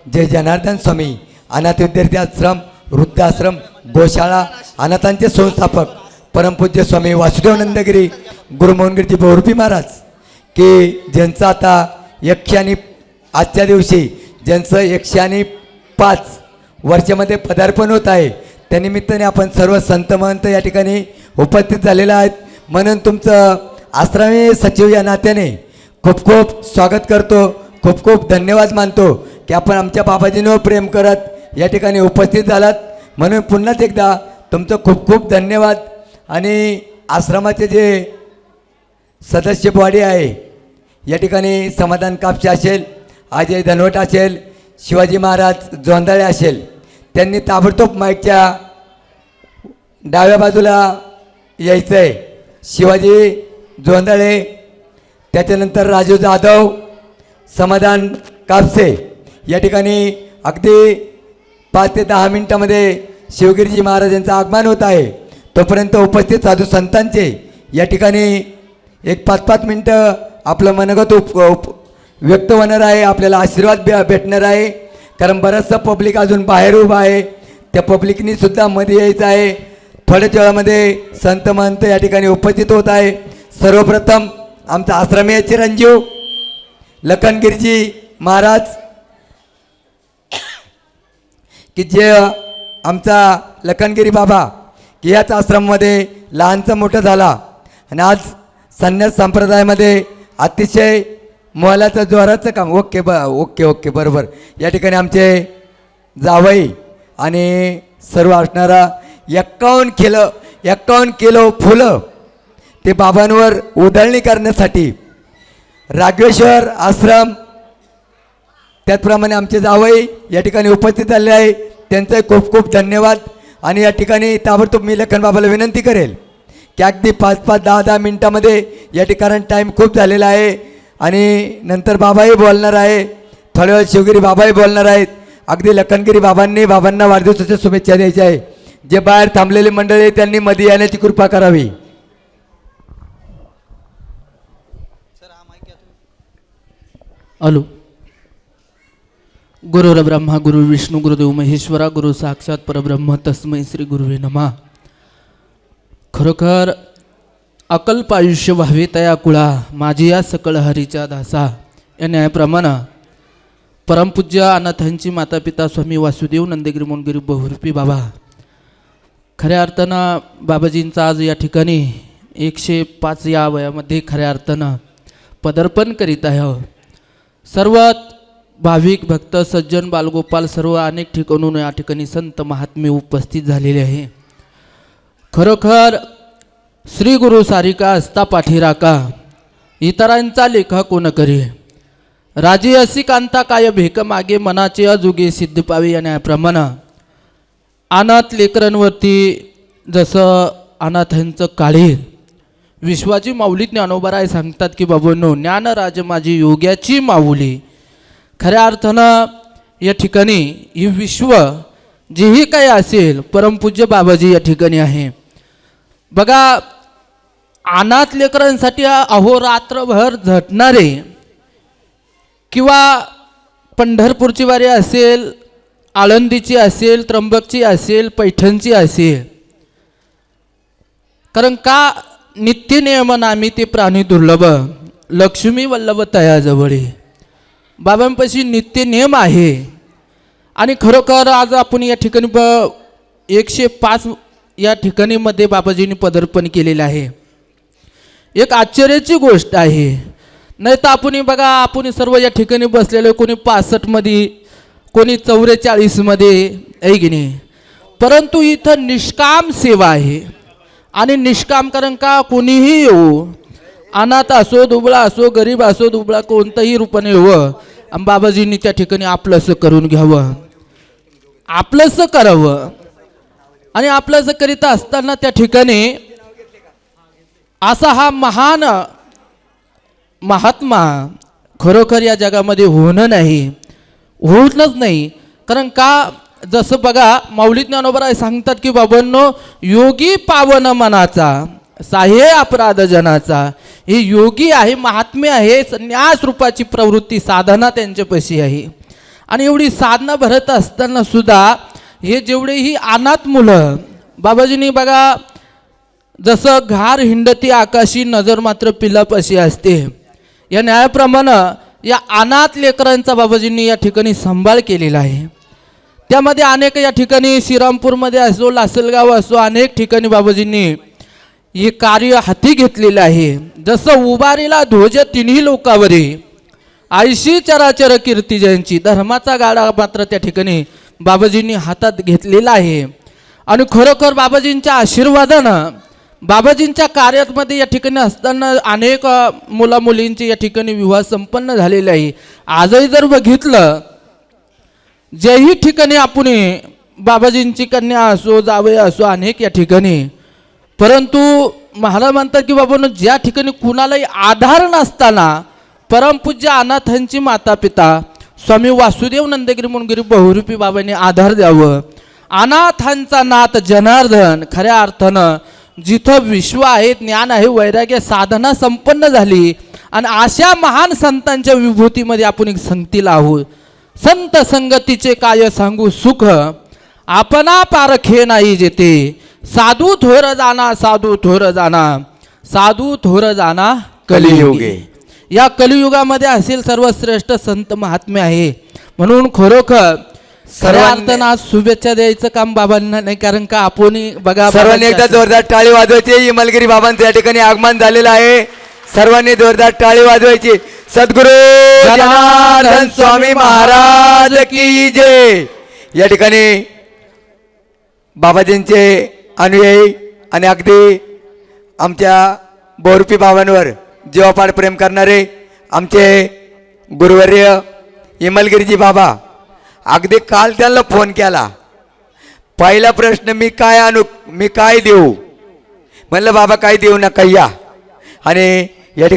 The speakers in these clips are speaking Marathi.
जय जनार्दन स्वामी अनाथ विद्यार्थी आश्रम, वृद्धाश्रम, गोशाळा, अनाथांचे संस्थापक परमपूज्य स्वामी वासुदेव नंदगिरी गुरुमोहनगिरीजी बहुरूपी महाराज की ज्यांचं आता 105 आजच्या दिवशी ज्यांचं 105 वर्षामध्ये पदार्पण होत आहे, त्यानिमित्ताने आपण सर्व संत महंत या ठिकाणी उपस्थित झालेला आहेत. म्हणून तुमचं आश्रमी सचिव या नात्याने खूप खूप स्वागत करतो, खूप खूप धन्यवाद मानतो की आपण आमच्या बाबाजींवर प्रेम करत या ठिकाणी उपस्थित झालात. म्हणून पुन्हाच एकदा तुमचं खूप खूप धन्यवाद. आणि आश्रमाचे जे सदस्य बॉडी आहे या ठिकाणी समाधान कापसे असेल, अजय धनवट असेल, शिवाजी महाराज जोंधळे असेल, त्यांनी ताबडतोब माईकच्या डाव्या बाजूला यायचं आहे. शिवाजी जोंधळे, त्याच्यानंतर राजू जाधव, समाधान कापसे या ठिकाणी अगदी 5 ते 10 मिनटामध्ये शिवगिरीजी महाराजांचं आगमन होत आहे. तोपर्यंत उपस्थित साधू संतांचे या ठिकाणी एक 5-5 मिनटं आपलं मनोगत व्यक्त होणार आहे, आपल्याला आशीर्वाद भेटणार आहे. कारण बरंचसं पब्लिक अजून बाहेर उभं आहे, त्या पब्लिकनी सुद्धा मध्ये यायचं आहे. थोड्याच वेळामध्ये संत महंत या ठिकाणी उपस्थित होत आहे. सर्वप्रथम आमचा आश्रमीय चिरंजीव लखनगिरीजी महाराज की जे आमचा लखनगिरी बाबा की याच आश्रममध्ये लहानचं मोठं झाला आणि आज संन्यास संप्रदायामध्ये अतिशय मोलाचं जोराचं काम. ओके बरोबर. या ठिकाणी आमचे जावई आणि सर्व असणारा 51 किलो फुलं ते बाबांवर उधळणी करण्यासाठी राघवेश्वर आश्रम, त्याचप्रमाणे आमचे जावई या ठिकाणी उपस्थित झाले आहे. त्यांचे खूप खूप धन्यवाद. आणि या ठिकाणी ताबडतोब मी लखन बाबाला विनंती करेल की अगदी 5-5, 10-10 मिनटामध्ये या ठिकाणी टाईम खूप झालेला आहे आणि नंतर बाबाही बोलणार आहे, थोड्या वेळ शिवगिरी बाबाही बोलणार आहेत. अगदी लखनगिरी बाबांना वाढदिवसाच्या शुभेच्छा द्यायच्या आहे. जे बाहेर थांबलेले मंडळी त्यांनी मध्ये येण्याची कृपा करावी. हॅलो. गुरुर ब्रह्मा गुरु विष्णू गुरुदेव महेश्वरा गुरु साक्षात परब्रह्म तस्मै श्री गुरुवे नमः. खरोखर अकल्प आयुष्य व्हावे तया कुळा माझी या सकळ हरीच्या दासा या न्यायाप्रमाणे परमपूज्य अनाथांची माता पिता स्वामी वासुदेव नंदगिरी मोहनगिरी बहुरूपी बाबा, खऱ्या अर्थानं बाबाजींचा आज या ठिकाणी 105 या वयामध्ये खऱ्या अर्थानं पदार्पण करीत आहे. सर्वात भाविक भक्त सज्जन बालगोपाल सर्व अनेक ठिकाणून या ठिकाणी संत महात्मे उपस्थित झालेले आहे. खरोखर श्री गुरु सारिका असता पाठीराका इतरांचा लेखा कोण करे, राजे असी कांता काय भेक मागे मनाचे अजुगे सिद्ध पावे या न्यायाप्रमाणे अनाथ लेकरांवरती जसं अनाथांचं काळीर विश्वाची माऊली ज्ञानोबाराय सांगतात की बाबांनो ज्ञानराज माझी योग्याची माऊली. खऱ्या अर्थानं या ठिकाणी ही विश्व जेही काही असेल परमपूज्य बाबाजी या ठिकाणी आहे. बघा, अनाथ लेकरांसाठी अहोरात्रभर झटणारे किंवा पंढरपूरची वारी असेल, आळंदीची असेल, त्र्यंबकची असेल, पैठणची असेल, कारण का नित्य नियमनामी ते प्राणी दुर्लभ लक्ष्मी वल्लभ तयाजवळे बाबांपाशी नित्य नियम आहे. आणि खरोखर आज आपण या ठिकाणी 105 या ठिकाणी मध्ये बाबाजींनी पदार्पण केलेलं आहे. एक आश्चर्याची गोष्ट आहे. नाही तर आपण बघा, आपण सर्व या ठिकाणी बसलेलो, कोणी 65 मध्ये, कोणी 44 मध्ये आहे की नाही. परंतु इथं निष्काम सेवा आहे. आणि निष्काम कारण का कोणीही येऊ, अनाथ असो, दुबळा असो, गरीब असो, दुबळा कोणतंही रूपाने येवं आणि बाबाजींनी त्या ठिकाणी आपलंसं करून घ्यावं, आपलंसं करावं. आणि आपलंसं करीत असताना त्या ठिकाणी असा हा महान महात्मा खरोखर या जगामध्ये होणं नाही, होणंच नाही. कारण का जसं बघा माऊली ज्ञानोबराय सांगतात की बाबांनो योगी पावन मनाचा साहे अपराध जनाचा. हे योगी आहे, महात्मे आहे, संन्यास रूपाची प्रवृत्ती साधना त्यांच्यापाशी आहे. आणि एवढी साधना भरत असताना सुद्धा हे जेवढेही अनाथ मुलं बाबाजींनी बघा, जसं घार हिंडती आकाशी नजर मात्र पिलापाशी असते, या न्यायाप्रमाणे या अनाथ लेकरांचा बाबाजींनी या ठिकाणी सांभाळ केलेला आहे. त्यामध्ये अनेक या ठिकाणी श्रीरामपूरमध्ये असो, लासलगाव असो, अनेक ठिकाणी बाबाजींनी हे कार्य हाती घेतलेलं आहे. जसं उभारीला ध्वज तिन्ही लोकावरी, आयशी चराचर कीर्ती ज्यांची, धर्माचा गाडा मात्र त्या ठिकाणी बाबाजींनी हातात घेतलेला आहे. आणि खरोखर बाबाजींच्या आशीर्वादानं बाबाजींच्या कार्यामध्ये या ठिकाणी असताना अनेक मुलामुलींचे या ठिकाणी विवाह संपन्न झालेले आहे. आजही जर बघितलं, ज्याही ठिकाणी आपण बाबाजींची कन्या असो, जावई असो, अनेक या ठिकाणी, परंतु महाराज म्हणतात की बाबांनो, ज्या ठिकाणी कुणालाही आधार नसताना परमपूज्य अनाथांची माता पिता स्वामी वासुदेव नंदगिरी मुनगिरी बहुरूपी बाबांनी आधार द्यावं. अनाथांचा नाथ जनार्दन, खऱ्या अर्थानं जिथं विश्व आहे, ज्ञान आहे, वैराग्य साधना संपन्न झाली आणि अशा महान संतांच्या विभूतीमध्ये आपण एक संगतीला आहोत. संत संगतीचे काय सांगू सुख, आपणा पारखे नाही जेते, साधू थोर जाना, साधू थोर जाना, साधू थोर जाना कलियुगे. या कलियुगामध्ये असेल सर्वश्रेष्ठ संत महात्मे आहे. म्हणून खरोखर खऱ्या अर्थानं आज शुभेच्छा द्यायचं काम बाबांना नाही, कारण का आपण बघा, सर्वांनी एकदा जोरदार टाळी वाजवायची. इमलगिरी बाबांचं या ठिकाणी आगमन झालेलं आहे. सर्वांनी जोरदार टाळी वाजवायची. सद्गुरु जनार्दन स्वामी महाराज की जय. या ठिकाणी बाबाजींचे अनुयायी आणि अगदी आमच्या बहुरूपी बाबांवर जीवापाड प्रेम करणारे आमचे गुरुवर्य इमलगिरीजी बाबा, अगदी काल त्यांना फोन केला. पहिला प्रश्न, मी काय आणू, मी काय देऊ. म्हणलं बाबा काय देऊ नका, या. आणि या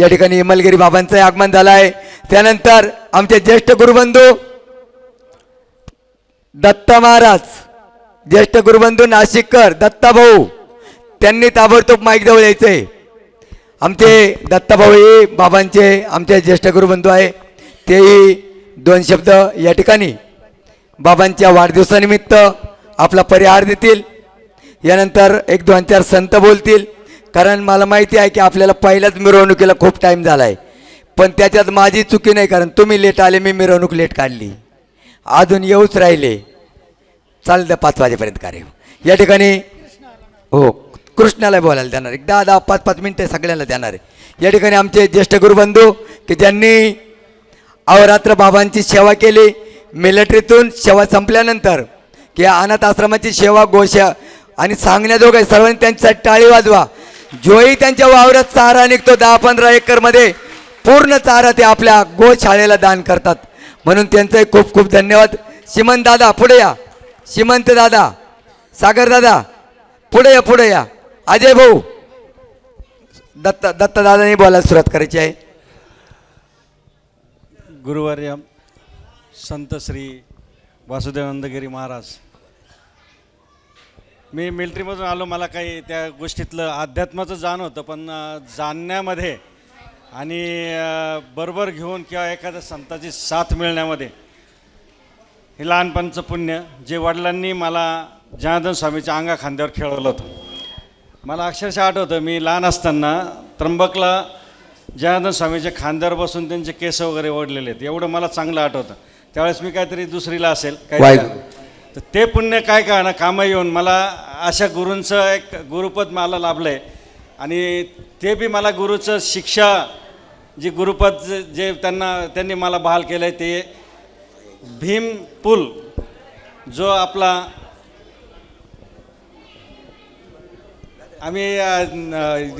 ठिकाणी इमलगिरी बाबांचं आगमन झालं आहे. त्यानंतर आमचे ज्येष्ठ गुरुबंधू दत्ता महाराज, ज्येष्ठ गुरुबंधू नाशिककर दत्ता भाऊ, त्यांनी ताबडतोब माईक जवळ यायचंय. आमचे दत्ता भाऊ हे बाबांचे आमचे ज्येष्ठ गुरुबंधू आहे. तेही दोन शब्द या ठिकाणी बाबांच्या वाढदिवसानिमित्त आपला परिहार देतील. यानंतर एक दोन चार संत बोलतील, कारण मला माहिती आहे की आपल्याला पहिल्याच मिरवणुकीला खूप टाईम झाला आहे. पण त्याच्यात माझी चुकी नाही, कारण तुम्ही लेट आले, मी मिरवणूक लेट काढली, अजून येऊच राहिले. चालतं 5 वाजेपर्यंत कार्य. या ठिकाणी हो, कृष्णाला बोलायला देणार, एक 10-10, 5-5 मिनटं सगळ्याला देणार आहे. या ठिकाणी आमचे ज्येष्ठ गुरुबंधू की ज्यांनी अवरात्र बाबांची सेवा केली. मिलिटरीतून सेवा संपल्यानंतर की अनाथ आश्रमाची सेवा गोशा आणि सांगण्याजोगं सर्वांनी त्यांच्यासाठी टाळी वाजवा. जोही त्यांच्या वावरात चारा निघतो 10-15 एकरमध्ये पूर्ण चारा ते आपल्या गोशाळेला दान करतात. म्हणून त्यांचंही खूप खूप धन्यवाद. श्रीमंत दादा पुढे या, श्रीमंत दादा, सागर दादा पुढे या, पुढे या. अजय भाऊ, दत्ता दादांनी बोलायला सुरुवात करायची आहे. गुरुवर्य संत श्री वासुदेवानंदगिरी महाराज, मी मिलिटरीमधून आलो, मला काही त्या गोष्टीतलं अध्यात्माचं जाण होतं, पण जाणण्यामध्ये आणि बरोबर घेऊन किंवा एखाद्या संताची साथ मिळण्यामध्ये हे लहानपणचं पुण्य जे वडिलांनी मला जनार्दन स्वामीच्या अंगा खांद्यावर खेळवलं होतं. मला अक्षरशः आठवतं, मी लहान असताना त्र्यंबकला जनार्दन स्वामीच्या खांद्यावर बसून त्यांचे केस वगैरे ओढलेले आहेत, एवढं मला चांगलं आठवतं. त्यावेळेस मी काहीतरी दुसरीला असेल काय, तर ते पुण्य काय का ना कामं येऊन मला अशा गुरूंचं एक गुरुपद मला लाभलं आहे. आणि ते बी मला गुरुचं शिक्षा, जी गुरुपद जे त्यांनी मला बहाल केलं आहे, ते भीम पूल जो आपला, आम्ही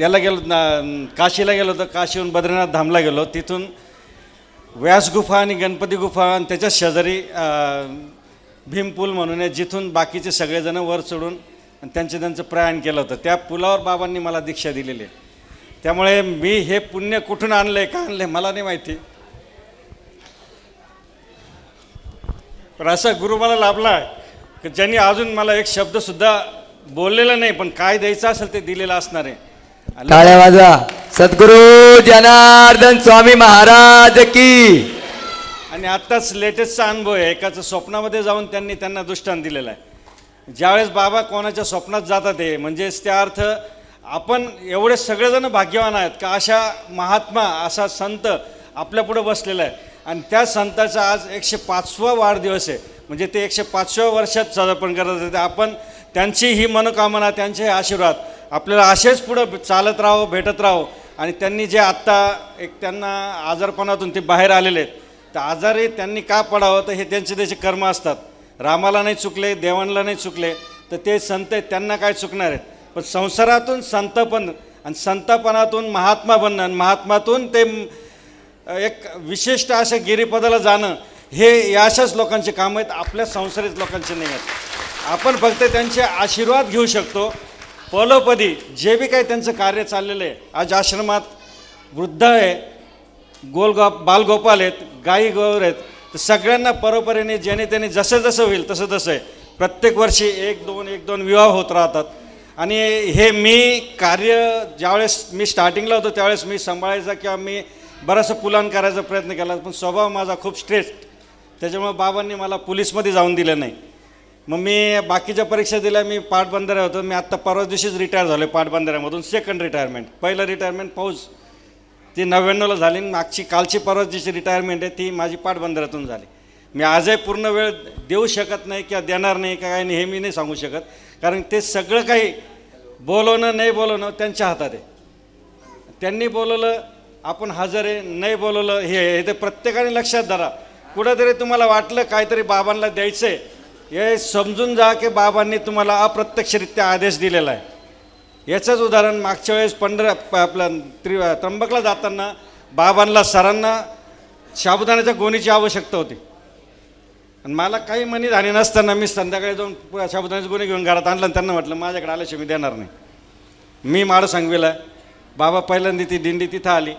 याला गेलो, काशीला गेलो होतो, काशीहून बद्रीनाथ धामला गेलो, तिथून व्यास गुफा आणि गणपती गुफा आणि त्याच्या शेजारी भीम पूल म्हणून आहे, जिथून बाकीचे सगळेजण वर चढून त्यांचं प्रयाण केलं होतं. त्या पुलावर बाबांनी मला दीक्षा दिलेली आहे. त्यामुळे मी हे पुण्य कुठून आणलं आहे, का आणलं आहे मला नाही माहिती, पण असा गुरु मला लाभला आहे की ज्यांनी अजून मला एक शब्दसुद्धा बोललेला नाही, पण काय द्यायचं असेल ते दिलेलं असणार आहे. टाळ्या वाजवा. सद्गुरु जनार्दन स्वामी महाराज की. आणि आत्ताच लेटेस्टचा अनुभव आहे. एकाचं स्वप्नामध्ये जाऊन त्यांना दृष्टांत दिलेला आहे. ज्यावेळेस बाबा कोणाच्या स्वप्नात जातात ते म्हणजेच त्या अर्थ आपण एवढे सगळेजण भाग्यवान आहेत का अशा महात्मा असा संत आपल्यापुढं बसलेला आहे. आणि त्या संताचा आज 105वा वाढदिवस आहे. म्हणजे ते 105व्या वर्षात साधारण करत होते. आपण त्यांची ही मनोकामना, त्यांचे हे आशीर्वाद आपल्याला असेच पुढं चालत राहो, भेटत राहो. आणि त्यांनी जे आत्ता एक त्यांना आजारपणातून ते बाहेर आलेले आहेत, तर आजारी त्यांनी का पडावं तर हे त्यांचे कर्म असतात. रामाला नाही चुकले, देवांना नाही चुकले, तर ते संत आहेत त्यांना काय चुकणार आहेत. पण संसारातून संतपण आणि संतपणातून महात्मा बनणं आणि महात्मातून ते एक विशिष्ट अशा गिरीपदाला जाणं हे या अशाच लोकांचे काम आहेत, आपल्या संसारित लोकांचे नाही आहेत. आपण फक्त त्यांचे आशीर्वाद घेऊ शकतो. पलोपदी जे बी काही त्यांचं कार्य चाललेलं आहे, आज आश्रमात वृद्ध आहे, बालगोपाल आहेत, गाई गोवर आहेत, तर सगळ्यांना परोपरीने ज्याने त्याने जसं जसं होईल तसं तसं आहे. प्रत्येक वर्षी एक दोन विवाह होत राहतात. आणि हे मी कार्य ज्यावेळेस मी स्टार्टिंगला होतो त्यावेळेस मी सांभाळायचा किंवा मी बराचसा पुलान करायचा प्रयत्न केला, पण स्वभाव माझा खूप स्ट्रेट, त्याच्यामुळे बाबांनी मला पोलीसमध्ये जाऊन दिलं नाही. मग मी बाकीच्या परीक्षा दिल्या, मी पाटबंधारे होतो. मी आत्ता परवा दिवशीच रिटायर झालो आहे पाटबंधाऱ्यामधून. सेकंड रिटायरमेंट, पहिलं रिटायरमेंट फौज ती 99ला झाली. मागची कालची परवा दिवशी रिटायरमेंट आहे ती माझी पाटबंधाऱ्यातून झाली. मी आजही पूर्ण वेळ देऊ शकत नाही किंवा देणार नाही का काय नाही हे मी नाही सांगू शकत, कारण ते सगळं काही बोलवणं नाही बोलवणं त्यांच्या हातात आहे. त्यांनी बोलवलं आपण हजर आहे, नाही बोलवलं हे ते प्रत्येकाने लक्षात धरा. कुठंतरी तुम्हाला वाटलं काहीतरी बाबांना द्यायचं आहे, हे समजून जा की बाबांनी तुम्हाला अप्रत्यक्षरित्या आदेश दिलेला आहे. याचंच उदाहरण मागच्या वेळेस त्र्यंबकला जाताना बाबांना सरांना साबुदाण्याच्या गोणीची आवश्यकता होती. आणि मला काही मनी झाली नसताना मी संध्याकाळी जाऊन साबुदाण्याची गोणी घेऊन घरात आणलं आणि त्यांना म्हटलं माझ्याकडे आल्याशिवाय मी देणार नाही. मी माड सांगवीला बाबा पहिल्यांदा ती दिंडी तिथं आली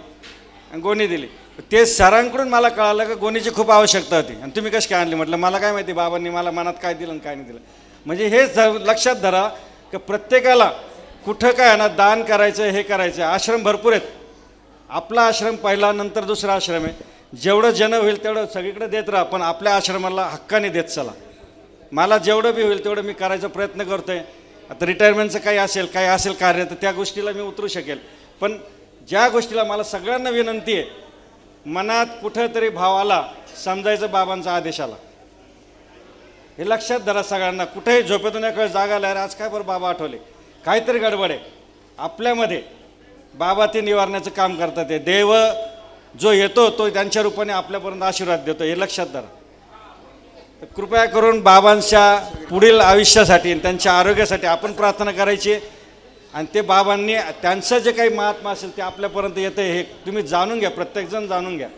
आणि गोणी दिली. ते सरांकडून मला कळालं की गोणीची खूप आवश्यकता होती. आणि तुम्ही कशी काय आणली म्हटलं मला काय माहिती बाबांनी मला मनात काय दिलं आणि काय नाही दिलं. म्हणजे हे लक्षात धरा की प्रत्येकाला कुठं काय ना दान करायचं, हे करायचं. आश्रम भरपूर आहेत. आपला आश्रम पहिला, नंतर दुसरा आश्रम आहे. जेवढं जन होईल तेवढं सगळीकडे देत राहा, पण आपल्या आश्रमाला हक्काने देत चला. मला जेवढं बी होईल तेवढं मी करायचा प्रयत्न करतो आहे. आता रिटायरमेंटचं काही असेल कार्य तर त्या गोष्टीला मी उतरू शकेल. पण ज्या गोष्टीला मला सगळ्यांना विनंती आहे, मनात कुठंतरी भाव आला समजायचं बाबांचा आदेश आला, हे लक्षात धरा सगळ्यांना. कुठेही झोपेतून एक वेळ जागा आला, आज काय बरं बाबा आठवले, काहीतरी गडबड आहे आपल्यामध्ये. बाबा ते निवारण्याचं काम करतात. ते देव जो येतो तो त्यांच्या रूपाने आपल्यापर्यंत आशीर्वाद देतो, हे लक्षात धरा. तर कृपया करून बाबांच्या पुढील आयुष्यासाठी आणि त्यांच्या आरोग्यासाठी आपण प्रार्थना करायची. आणि ते बाबांनी त्यांचं जे काही महात्मा असेल ते आपल्यापर्यंत येतं हे तुम्ही जाणून घ्या, प्रत्येकजण जाणून घ्या.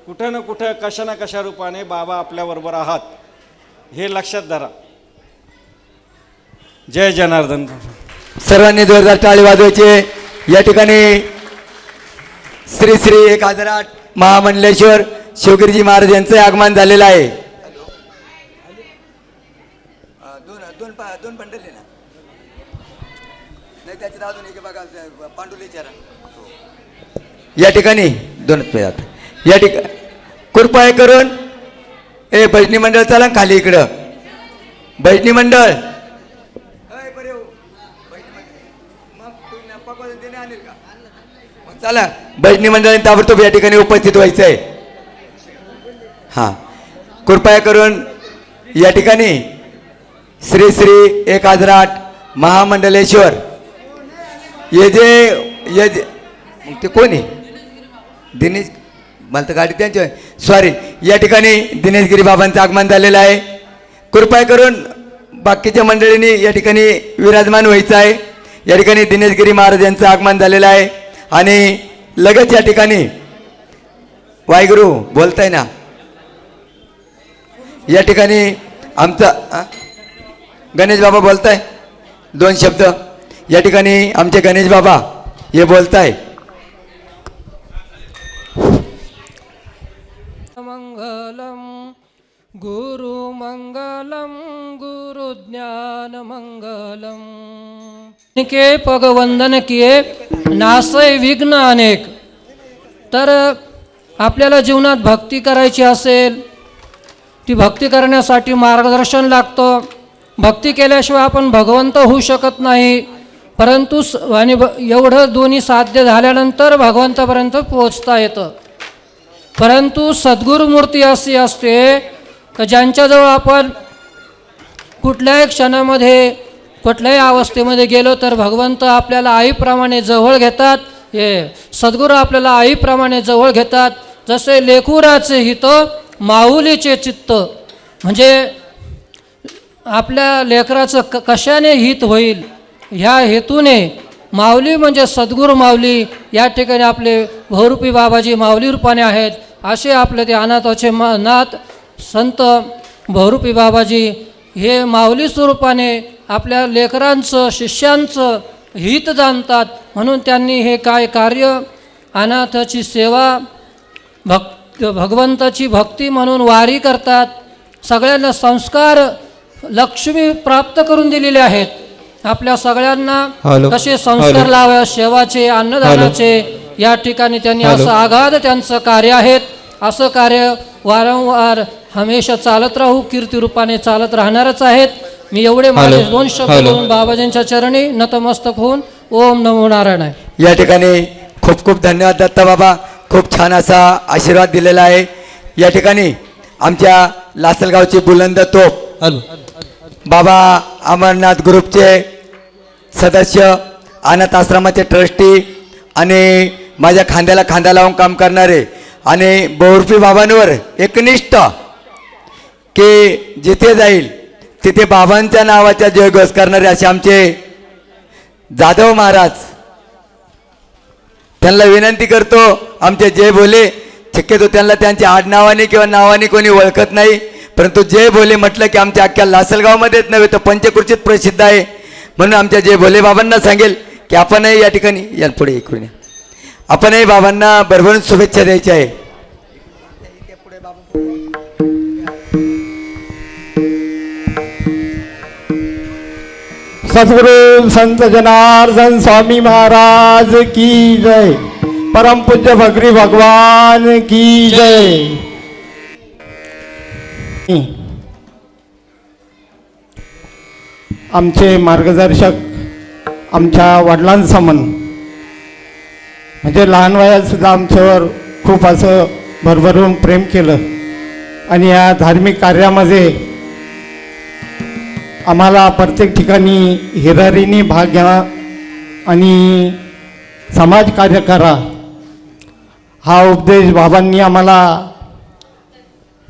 कुठं ना कुठं कशा ना कशा रूपाने बाबा आपल्याबरोबर आहात हे लक्षात धरा. जय जनार्दन. सर्वांनी जोरदार टाळी वाजवायचे. या ठिकाणी श्री श्री 1008 महामंडलेश्वर शिवगिरीजी महाराज यांचं आगमन झालेलं आहे. दोन पंढरले ना नाही त्याच्यात अजून एक बघा पांडुले विचारा. या ठिकाणी दोनच या ठिकाणी कृपया करून भजनी मंडळ चला खाली इकडं. भजनी मंडळ चला, भजनी मंडळाने ताबडतोब या ठिकाणी उपस्थित व्हायचं आहे. हां, कृपया करून या ठिकाणी श्री श्री 1008 महामंडलेश्वर ये जे मग ते कोणी दिनेश मला तर गाडी त्यांची सॉरी. या ठिकाणी दिनेशगिरी बाबांचं आगमन झालेलं आहे. कृपया करून बाकीच्या मंडळींनी या ठिकाणी विराजमान व्हायचं आहे. या ठिकाणी दिनेशगिरी महाराज यांचं आगमन झालेलं आहे. आणि लगेच या ठिकाणी वाहिगुरु बोलताय ना, या ठिकाणी आमचा गणेश बाबा बोलताय 2 शब्द. या ठिकाणी आमचे गणेश बाबा हे बोलताय. मंगलम गुरु मंगलम गुरु ज्ञान मंगलम के पग वंदन किए नासय विघ्न अनेक. तर आपल्याला जीवनात भक्ती करायची असेल, ती भक्ती करण्यासाठी मार्गदर्शन लागतं. भक्ती केल्याशिवाय आपण भगवंत होऊ शकत नाही. परंतु एवढं दोन्ही साध्य झाल्यानंतर भगवंतापर्यंत पोहोचता येतं. परंतु सद्गुरुमूर्ती अशी असते की ज्यांच्याजवळ आपण कुठल्याही क्षणामध्ये कुठल्याही अवस्थेमध्ये गेलो तर भगवंत आपल्याला आईप्रमाणे जवळ घेतात. हे सद्गुरू आपल्याला आईप्रमाणे जवळ घेतात. जसे लेकुराचे हित माऊलीचे चित्त, म्हणजे आपल्या लेकराचं कशाने हित होईल ह्या हेतूने माऊली म्हणजे सद्गुरू माऊली या ठिकाणी आपले बहुरूपी बाबाजी माऊली रूपाने आहेत. असे आपले ते अनाथाचे नाथ संत बहुरूपी बाबाजी हे माऊली स्वरूपाने आपल्या लेकरांचं शिष्यांचं हित जाणतात. म्हणून त्यांनी हे काय कार्य अनाथाची सेवा भगवंताची भक्ती म्हणून वारी करतात. सगळ्यांना संस्कार लक्ष्मी प्राप्त करून दिलेले आहेत. आपल्या सगळ्यांना कसे संस्कार लावा सेवाचे अन्नदानाचे या ठिकाणी त्यांनी असं आगाध त्यांचं कार्य आहेत. असं कार्य वारंवार हमेशा चालत राहू, कीर्तिरूपाने चालत राहणारच आहेत. मी एवढे माझे 2 शब्द बोलून बाबाजींच्या चरणी नतमस्तक होऊन ओम नमो नारायण. या ठिकाणी खूप खूप धन्यवाद दत्ता बाबा, खूप छान असा आशीर्वाद दिलेला आहे. या ठिकाणी आमच्या लासलगावचे बुलंद तोप बाबा अमरनाथ ग्रुपचे सदस्य, अनाथ आश्रमाचे ट्रस्टी आणि माझ्या खांद्याला खांदा लावून काम करणारे आणि बहुरूपी बाबांवर एकनिष्ठ की जिथे जाईल तिथे बाबांच्या नावाचा जयघोष करणारे असे आमचे जाधव महाराज. त्यांना विनंती करतो, आमचे जय भोले शक्यतो त्यांना त्यांच्या आडनावाने किंवा नावाने कोणी ओळखत नाही, परंतु जय भोले म्हटलं की आमच्या अख्ख्या लासलगावमध्येच नव्हे तर पंचकृषीत प्रसिद्ध आहे. म्हणून आमच्या जय भोले बाबांना सांगेल की आपणही या ठिकाणी या पुढे इकडून आपणही बाबांना भरभरून शुभेच्छा द्यायच्या आहे. सद्गुरु संत जनार्दन स्वामी महाराज की जय. परमपूज्य भगरी भगवान की जय. आमचे मार्गदर्शक आमच्या वडिलांसमन म्हणजे लहान वयात सुद्धा आमच्यावर खूप असं भरभरून प्रेम केलं आणि या धार्मिक कार्यामध्ये आम्हाला प्रत्येक ठिकाणी हिरारीने भाग घ्या आणि समाज कार्य करा हा उपदेश बाबांनी आम्हाला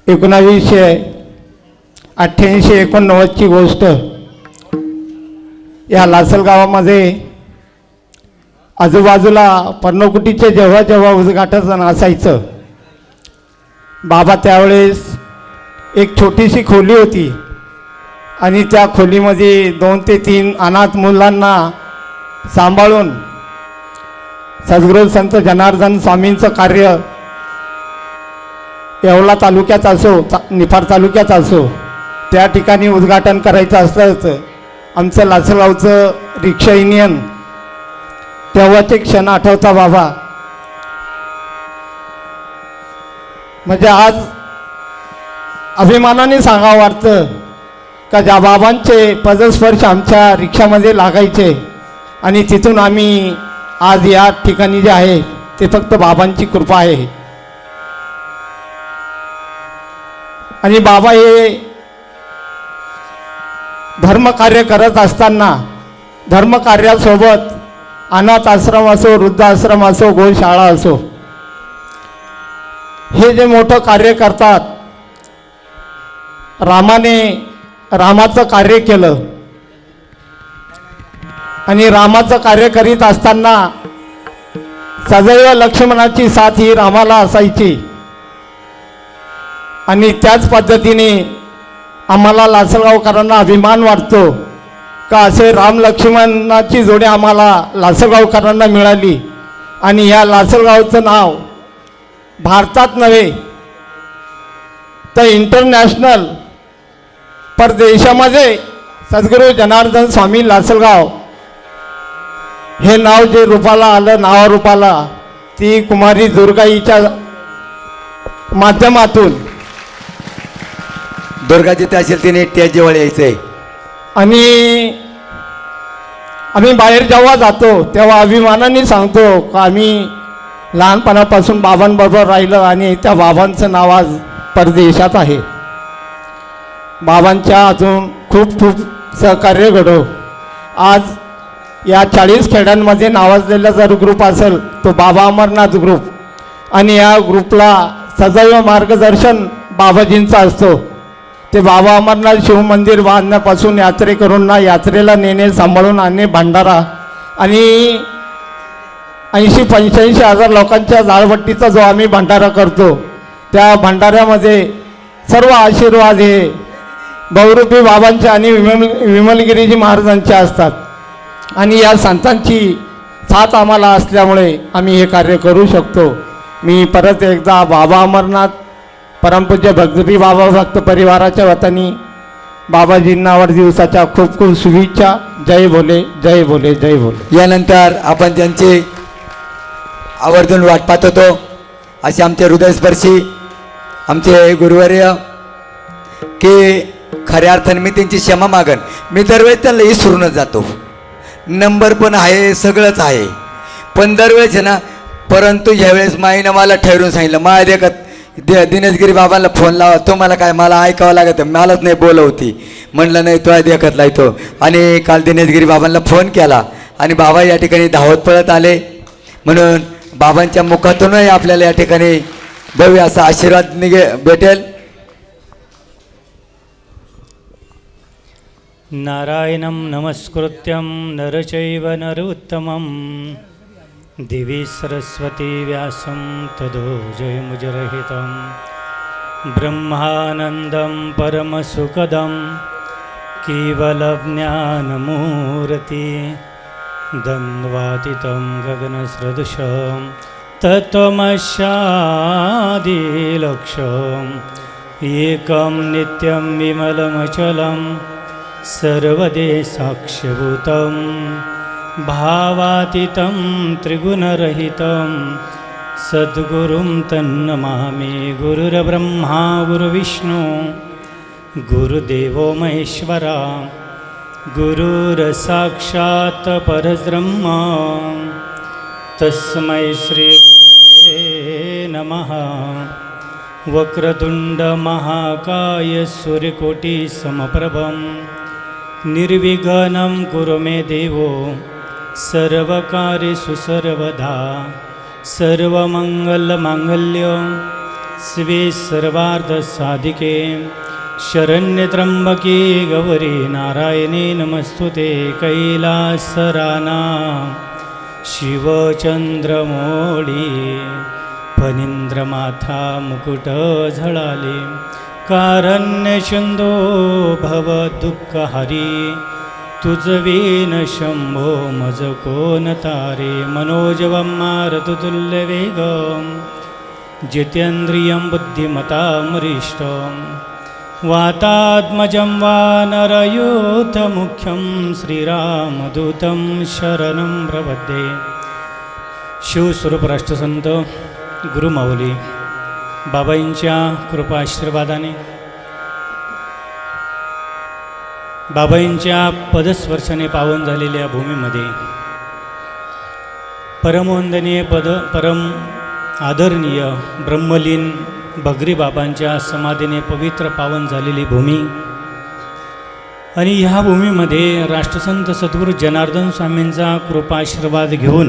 1988-89 गोष्ट या लासलगावामध्ये आजूबाजूला पर्णकुटीचे जेव्हा जेव्हा उद्घाटन असायचं, बाबा त्यावेळेस एक छोटीशी खोली होती आणि त्या खोलीमध्ये 2 ते 3 अनाथ मुलांना सांभाळून सद्गुरू संत जनार्दन स्वामींचं कार्य येवला तालुक्यात असो निफाड तालुक्यात असो त्या ठिकाणी उद्घाटन करायचं असतं. आमचं लासलगावचं रिक्षा युनियन तेव्हाचे क्षण आठवता बाबा. म्हणजे आज अभिमानाने सांगावं वाटतं का ज्या बाबांचे पदस्पर्श आमच्या रिक्षामध्ये लागायचे आणि तिथून आम्ही आज या ठिकाणी जे आहे ते फक्त बाबांची कृपा आहे. आणि बाबा हे धर्मकार्य करत असताना धर्मकार्यासोबत अनाथ आश्रम असो, वृद्धाश्रम असो, गोशाळा असो, हे जे मोठं कार्य करतात, रामाचं कार्य केलं आणि रामाचं कार्य करीत असताना सदैव लक्ष्मणाची साथ ही रामाला असायची. आणि त्याच पद्धतीने आम्हाला लासलगावकरांना अभिमान वाटतो का असे राम लक्ष्मणाची जोडी आम्हाला लासलगावकरांना मिळाली. आणि या लासलगावचं नाव भारतात नव्हे तर इंटरनॅशनल परदेशामध्ये सद्गुरू जनार्दन स्वामी लासलगाव हे नाव जे रूपाला आलं नावारूपाला ती कुमारी दुर्गाईच्या माध्यमातून दुर्गा जिथे असेल तिने त्या जवळ यायचंय. आणि आम्ही बाहेर जेव्हा जातो तेव्हा अभिमानाने सांगतो का आम्ही लहानपणापासून बाबांबरोबर राहिलं आणि त्या बाबांचं नाव आज परदेशात आहे. बाबांच्या अजून खूप खूप सहकार्य घडो. आज या 40 खेड्यांमध्ये नावाजलेला जर ग्रुप असेल तो बाबा अमरनाथ ग्रुप आणि या ग्रुपला सदैव मार्गदर्शन बाबाजींचा असतो. ते बाबा अमरनाथ शिवमंदिर बांधण्यापासून यात्रेकरूंना यात्रेला नेणे सांभाळून आणणे भंडारा आणि 80-85 हजार लोकांच्या जाळवट्टीचा जो आम्ही भंडारा करतो त्या भंडाऱ्यामध्ये सर्व आशीर्वाद हे बहुरूपी बाबांचे आणि विमलगिरीजी महाराजांचे असतात. आणि या संतांची साथ आम्हाला असल्यामुळे आम्ही हे कार्य करू शकतो. मी परत एकदा बाबा अमरनाथ परमपूज्य भक्तजी बाबा भक्त परिवाराच्या वतीने बाबाजींना वाढदिवसाच्या खूप खूप शुभेच्छा. जय भोले जय भोले जय भोले. यानंतर आपण त्यांची आवर्जून वाट पाहत होतो असे आमचे हृदयस्पर्शी आमचे गुरुवर्य की खऱ्या अर्थाने मी त्यांची क्षमा मागन. मी दरवेळेस त्याला विसरूनच जातो. नंबर पण आहे सगळंच आहे पण दरवेळेस आहे ना. परंतु ह्यावेळेस माईनं मला ठरवून सांगितलं माझ्या देखत दिनेशगिरी बाबांना फोन लावा. तो मला काय मला ऐकावं लागत मलाच नाही बोलवती. म्हणलं नाही तो देखतला येतो. आणि काल दिनेशगिरी बाबांना फोन केला आणि बाबा या ठिकाणी धावत पळत आले. म्हणून बाबांच्या मुखातूनही आपल्याला या ठिकाणी भव्य असा आशीर्वाद भेटेल. नारायणं नमस्कृत्यं नरचैव नरोत्तमं देवी सरस्वती व्यासं ततो जयमुजरहितं ब्रह्मानन्दं परमसुखदं केवलज्ञानमूर्ति द्वन्द्वातीतं गगनसदृशं तत्त्वमस्यादिलक्ष्यम् एकं नित्यं विमलमचलं सर्वदेशाक्षभूतं भावातीतं त्रिगुणरहितं सद्गुरुं तन्नमामि. गुरुर्ब्रह्मा गुरुविष्णु गुरुदेवो महेश्वरा गुरुर्साक्षात् परब्रह्म तस्मै श्रीगुरवे नमः. वक्रतुण्डमहाकाय सूर्यकोटिसमप्रभं निर्विघ्नं कुरु मे देवो सर्वकार्येषु सर्वदा. सर्वमङ्गलमाङ्गल्यं शिवे सर्वार्थसाधिके शरण्यत्र्यम्बके गौरी नारायणे नमस्तुते. कैलासरानां शिवचंद्रमौळी फणींद्रमाथा मुकुट झळाले. कारण्यचंदो भव दुःखहरी तुझ वीन शंभो मज कोण तारे. मनोजवं मारुततुल्यवेगं जितेन्द्रियं बुद्धिमतामरिष्टं वातात्मजं वानरयूथमुख्यं श्रीरामदूतं शरणं प्रपद्ये. शिवस्वरूप राष्ट्रसंत गुरुमाऊली बाबांच्या कृपाशीर्वादाने बाबांच्या पदस्पर्शाने पावन झालेल्या भूमीमध्ये परमवंदनीय परम आदरणीय ब्रह्मलीन भगरी बाबांच्या समाधीने पवित्र पावन झालेली भूमी आणि ह्या भूमीमध्ये राष्ट्रसंत सद्गुरू जनार्दन स्वामींचा कृपाशीर्वाद घेऊन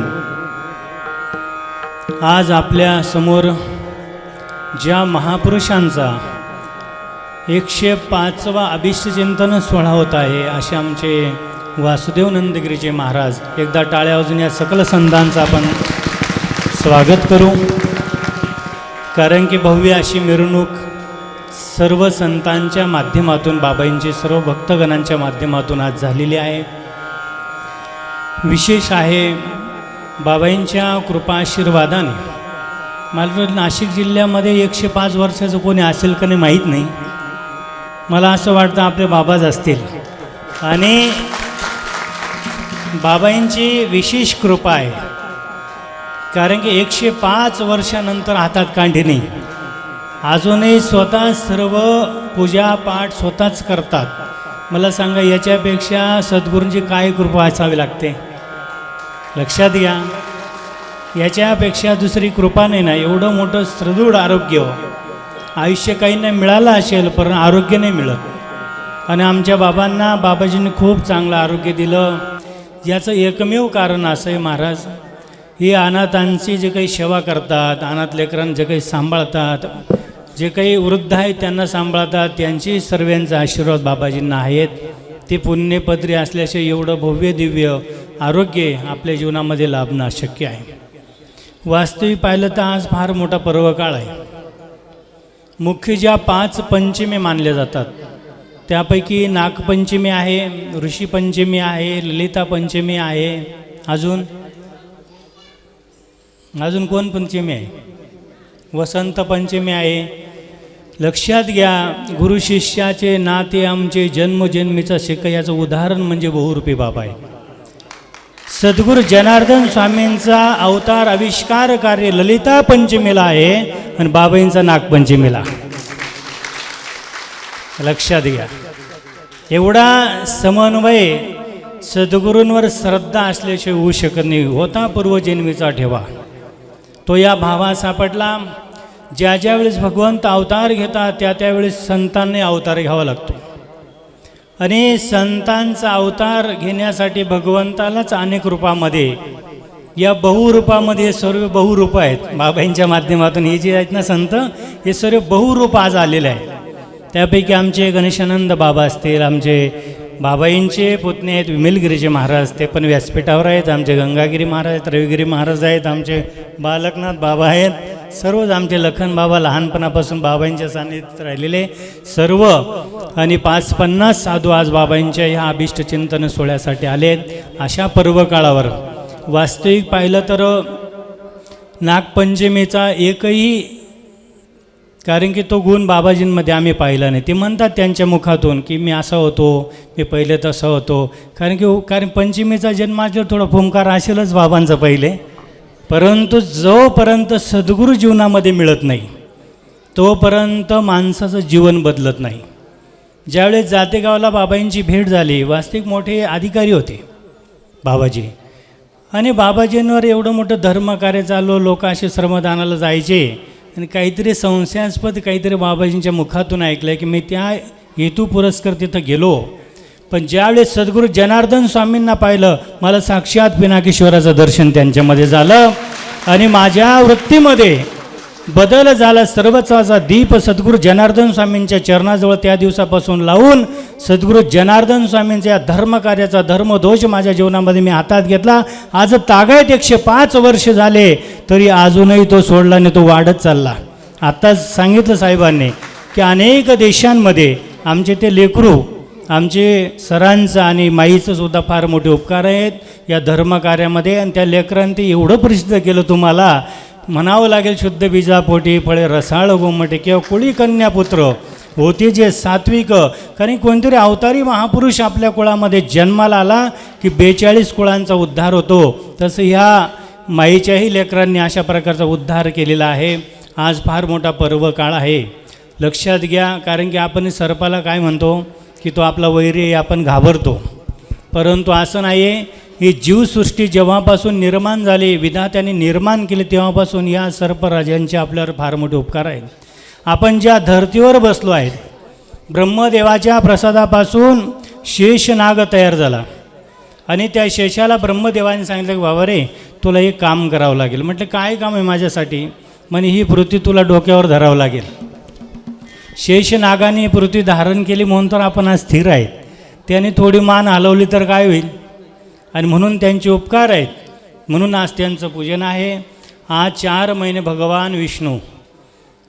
आज आपल्या समोर ज्या महापुरुषांचा 105वा अभिष्टचिंतन सोहळा होत आहे असे आमचे वासुदेव नंदगिरीचे महाराज. एकदा टाळ्या वाजून या सकल संतांचं आपण स्वागत करू. कारण की भव्य अशी मिरवणूक सर्व संतांच्या माध्यमातून बाबांची सर्व भक्तगणांच्या माध्यमातून आज झालेली आहे. विशेष आहे बाबांच्या कृपाशीर्वादाने मला नाशिक जिल्ह्यामध्ये 105 वर्षाचं कोणी असेल का नाही माहीत नाही. मला असं वाटतं आपले बाबाच असतील. आणि बाबांची विशेष कृपा आहे, कारण की 105 वर्षानंतर हातात कांडी नाही. अजूनही स्वतः सर्व पूजा पाठ स्वतःच करतात. मला सांगा याच्यापेक्षा सद्गुरूंची काय कृपा असावी लागते? लक्षात घ्या, याच्यापेक्षा दुसरी कृपा नाही ना. एवढं मोठं सुदृढ आरोग्य आयुष्य काहींना मिळालं असेल, पण आरोग्य नाही मिळत. आणि आमच्या बाबांना बाबाजींनी खूप चांगलं आरोग्य दिलं. याचं एकमेव कारण असं आहे महाराज, ही अनाथांची जे काही सेवा करतात, अनाथ लेकरांना जे काही सांभाळतात, जे काही वृद्ध आहेत त्यांना सांभाळतात, त्यांची सर्वांचा आशीर्वाद बाबाजींना आहेत. ते पुण्यपत्री असल्याशिवाय एवढं भव्य दिव्य आरोग्य आपल्या जीवनामध्ये लाभणं अशक्य आहे. वास्तविक पाहिलं तर आज फार मोठा पर्वकाळ आहे. मुख्य ज्या 5 पंचमी मानल्या जातात त्यापैकी नागपंचमी आहे, ऋषीपंचमी आहे, ललिता पंचमी आहे. अजून कोण पंचमी आहे? वसंत पंचमी आहे. लक्षात घ्या, गुरु शिष्याचे नाते आमचे जन्मजन्मीचा शिक याचं उदाहरण म्हणजे बहुरूपी बाबा आहे. सद्गुरू जनार्दन स्वामींचा अवतार आविष्कार कार्य ललिता पंचमीला आहे आणि बाबांचा नागपंचमीला. लक्षात घ्या, एवढा समन्वय सद्गुरूंवर श्रद्धा असल्याशिवाय होऊ शकत नाही. होता पूर्वजन्मीचा ठेवा, तो या भावा सापडला. ज्या ज्या वेळेस भगवंत अवतार घेतात त्या त्यावेळेस संतांनी अवतार घ्यावा लागतो. आणि संतांचा अवतार घेण्यासाठी भगवंतालाच अनेक रूपामध्ये, या बहुरूपामध्ये सर्व बहुरूप आहेत. बाबांच्या माध्यमातून हे जे आहेत ना संत, हे सर्व बहुरूप आज आलेले आहेत. त्यापैकी आमचे गणेशानंद बाबा असतील, आमचे बाबाईंचे पुतणे आहेत विमलगिरीचे महाराज, ते पण व्यासपीठावर आहेत. आमचे गंगागिरी महाराज आहेत, रविगिरी महाराज आहेत, आमचे बालकनाथ बाबा आहेत. सर्वच आमचे लखन बाबा लहानपणापासून बाबांच्या सान्निध्यात राहिलेले सर्व. आणि 550 साधू आज बाबांच्या ह्या अभिष्ट चिंतन सोहळ्यासाठी आलेत. अशा पर्वकाळावर वास्तविक पाहिलं तर नागपंचमीचा एकही, कारण की तो गुण बाबाजींमध्ये आम्ही पाहिला नाही. ते म्हणतात त्यांच्या मुखातून की मी असा होतो, मी पहिले तसा होतो. कारण पंचमीचा जन्माच्या थोडा फुंकार असेलच बाबांचा पहिले, परंतु जोपर्यंत सद्गुरू जीवनामध्ये मिळत नाही तोपर्यंत माणसाचं जीवन बदलत नाही. ज्यावेळेस जातेगावला बाबांची भेट झाली, वास्तविक मोठे अधिकारी होते बाबाजी, आणि बाबाजींवर एवढं मोठं धर्मकार्य चालू, लोक असे श्रमदानाला जायचे. आणि काहीतरी संशयास्पद काहीतरी बाबाजींच्या मुखातून ऐकलं की मी त्या हेतू पुरस्कार तिथं गेलो. पण ज्यावेळेस सद्गुरू जनार्दन स्वामींना पाहिलं, मला साक्षात पिनाकेश्वराचं दर्शन त्यांच्यामध्ये झालं आणि माझ्या वृत्तीमध्ये बदल झाला. सर्वचाचा दीप सद्गुरू जनार्दन स्वामींच्या चरणाजवळ त्या दिवसापासून लावून सद्गुरू जनार्दन स्वामींच्या धर्मकार्याचा धर्मध्वज माझ्या जीवनामध्ये मी हातात घेतला. आज तागायत 105 वर्ष झाले तरी अजूनही तो सोडला नाही, तो वाढत चालला. आत्ताच सांगितलं साहेबांनी की अनेक देशांमध्ये आमचे ते लेकरू, आमचे सरांचं आणि माईचं सुद्धा फार मोठे उपकार आहेत या धर्मकार्यामध्ये. आणि त्या लेकरांनी ते एवढं प्रसिद्ध केलं, तुम्हाला म्हणावं लागेल शुद्ध बीजापोटी फळे रसाळ गोमटे किंवा कुळी कन्यापुत्र होते जे सात्विक. कारण कोणतरी अवतारी महापुरुष आपल्या कुळामध्ये जन्माला आला की 42 कुळांचा उद्धार होतो. तसं ह्या माईच्याही लेकरांनी अशा प्रकारचा उद्धार केलेला आहे. आज फार मोठा पर्व काळ आहे, लक्षात घ्या. कारण की आपण सर्पाला काय म्हणतो की तो आपला वैरी आहे, आपण घाबरतो, परंतु असं नाही आहे. ही जीवसृष्टी जेव्हापासून निर्माण झाली, विधात्याने निर्माण केले, तेव्हापासून या सर्पराजांचे आपल्यावर फार मोठे उपकार आहेत. आपण ज्या धर्तीवर बसलो आहेत, ब्रह्मदेवाच्या प्रसादापासून शेषनाग तयार झाला आणि त्या शेषाला ब्रह्मदेवाने सांगितलं की बाबा रे तुला एक काम करावं लागेल. म्हटलं काय काम आहे माझ्यासाठी? म्हणे ही पृथ्वी तुला डोक्यावर धरावं लागेल. शेषनागाने पृथ्वी धारण केली म्हणून तर आपण आज स्थिर आहेत. त्याने थोडी मान हलवली तर काय होईल? आणि म्हणून त्यांचे उपकार आहेत, म्हणून आज त्यांचं पूजन आहे. आज 4 महिने भगवान विष्णू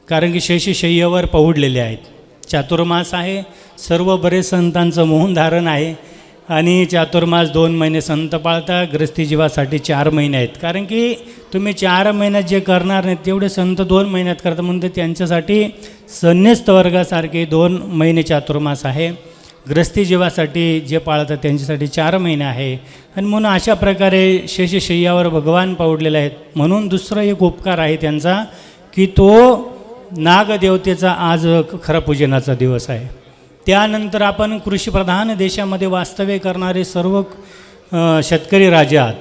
कारण की शेषशय्यावर पहुडलेले आहेत. चातुर्मास आहे, सर्व बरेच संतांचं मोहन धारण आहे आणि चातुर्मास 2 महिने संत पाळता. ग्रस्ती जीवासाठी 4 महिने आहेत. कारण की तुम्ही 4 महिन्यात जे करणार नाहीत तेवढे संत 2 महिन्यात करता, म्हणून ते त्यांच्यासाठी संन्यस्त वर्गासारखे 2 महिने चातुर्मास आहे. ग्रस्ती जीवासाठी जे पाळतात त्यांच्यासाठी 4 महिने आहे. आणि म्हणून अशा प्रकारे शेषशय्यावर भगवान पावडलेले आहेत. म्हणून दुसरा एक उपकार आहे त्यांचा की तो नागदेवतेचा आज खरा पूजनाचा दिवस आहे. त्यानंतर आपण कृषीप्रधान देशामध्ये वास्तव्य करणारे सर्व शेतकरी राजे आहात.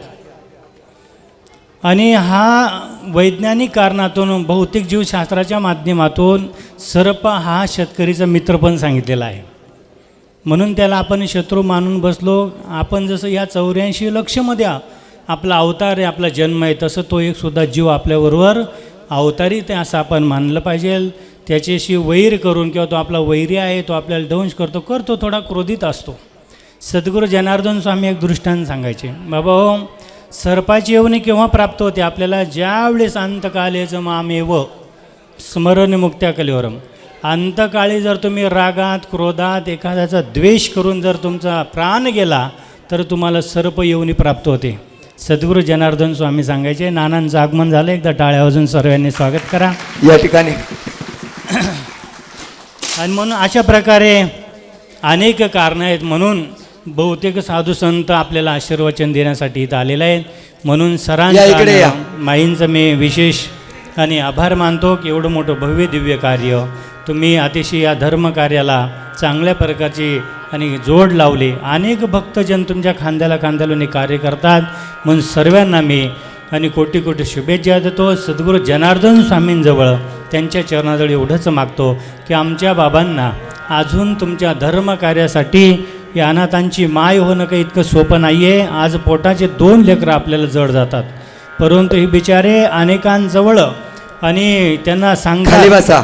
आणि हा वैज्ञानिक कारणातून भौतिक जीवशास्त्राच्या माध्यमातून सर्प हा शेतकरीचा मित्र पण सांगितलेला आहे. म्हणून त्याला आपण शत्रू मानून बसलो. आपण जसं या 84 लक्षमध्ये आपला अवतार आहे, आपला जन्म आहे, तसं तो एक सुद्धा जीव आपल्याबरोबर अवतारी ते असं आपण मानलं पाहिजे. त्याच्याशी वैर करून किंवा तो आपला वैरी आहे, तो आपल्याला दंश करतो थोडा क्रोधित असतो. सद्गुरू जनार्दन स्वामी एक दृष्टांत सांगायचे, बाबा हो, सर्पाची येवणी केव्हा प्राप्त होते आपल्याला? ज्यावेळेस अंतकालेचं मामेव स्मरण मुक्त्या कलेवरम. अंतकाळी जर तुम्ही रागात क्रोधात एखाद्याचा द्वेष करून जर तुमचा प्राण गेला तर तुम्हाला सर्प येवणी प्राप्त होते. सद्गुरू जनार्दन स्वामी सांगायचे. नानांचं आगमन झालं, एकदा टाळ्या वाजून सर्वांनी स्वागत करा या ठिकाणी. आणि म्हणून अशा प्रकारे अनेक कारणं आहेत. म्हणून बहुतेक साधू संत आपल्याला आशीर्वचन देण्यासाठी इथं आलेले आहेत. म्हणून या सरांचं इकडे या. माईंचं मी विशेष आणि आभार मानतो की एवढं मोठं भव्य दिव्य कार्य तुम्ही अतिशय या धर्म कार्याला चांगल्या प्रकारची आणि जोड लावली. अनेक भक्तजन तुमच्या खांद्याला खांद्याला कार्य करतात. म्हणून सर्वांना मी आणि कोटी कोटी शुभेच्छा देतो. सद्गुरू जनार्दन स्वामींजवळ त्यांच्या चरणाजवळ एवढंच मागतो की आमच्या बाबांना अजून तुमच्या धर्म कार्यासाठी या अनाथांची माय होणं काही इतकं सोपं नाही आहे. आज पोटाचे 2 लेकरं आपल्याला जड जातात, परंतु हे बिचारे अनेकांजवळ आणि त्यांना खाली सांगा बसा.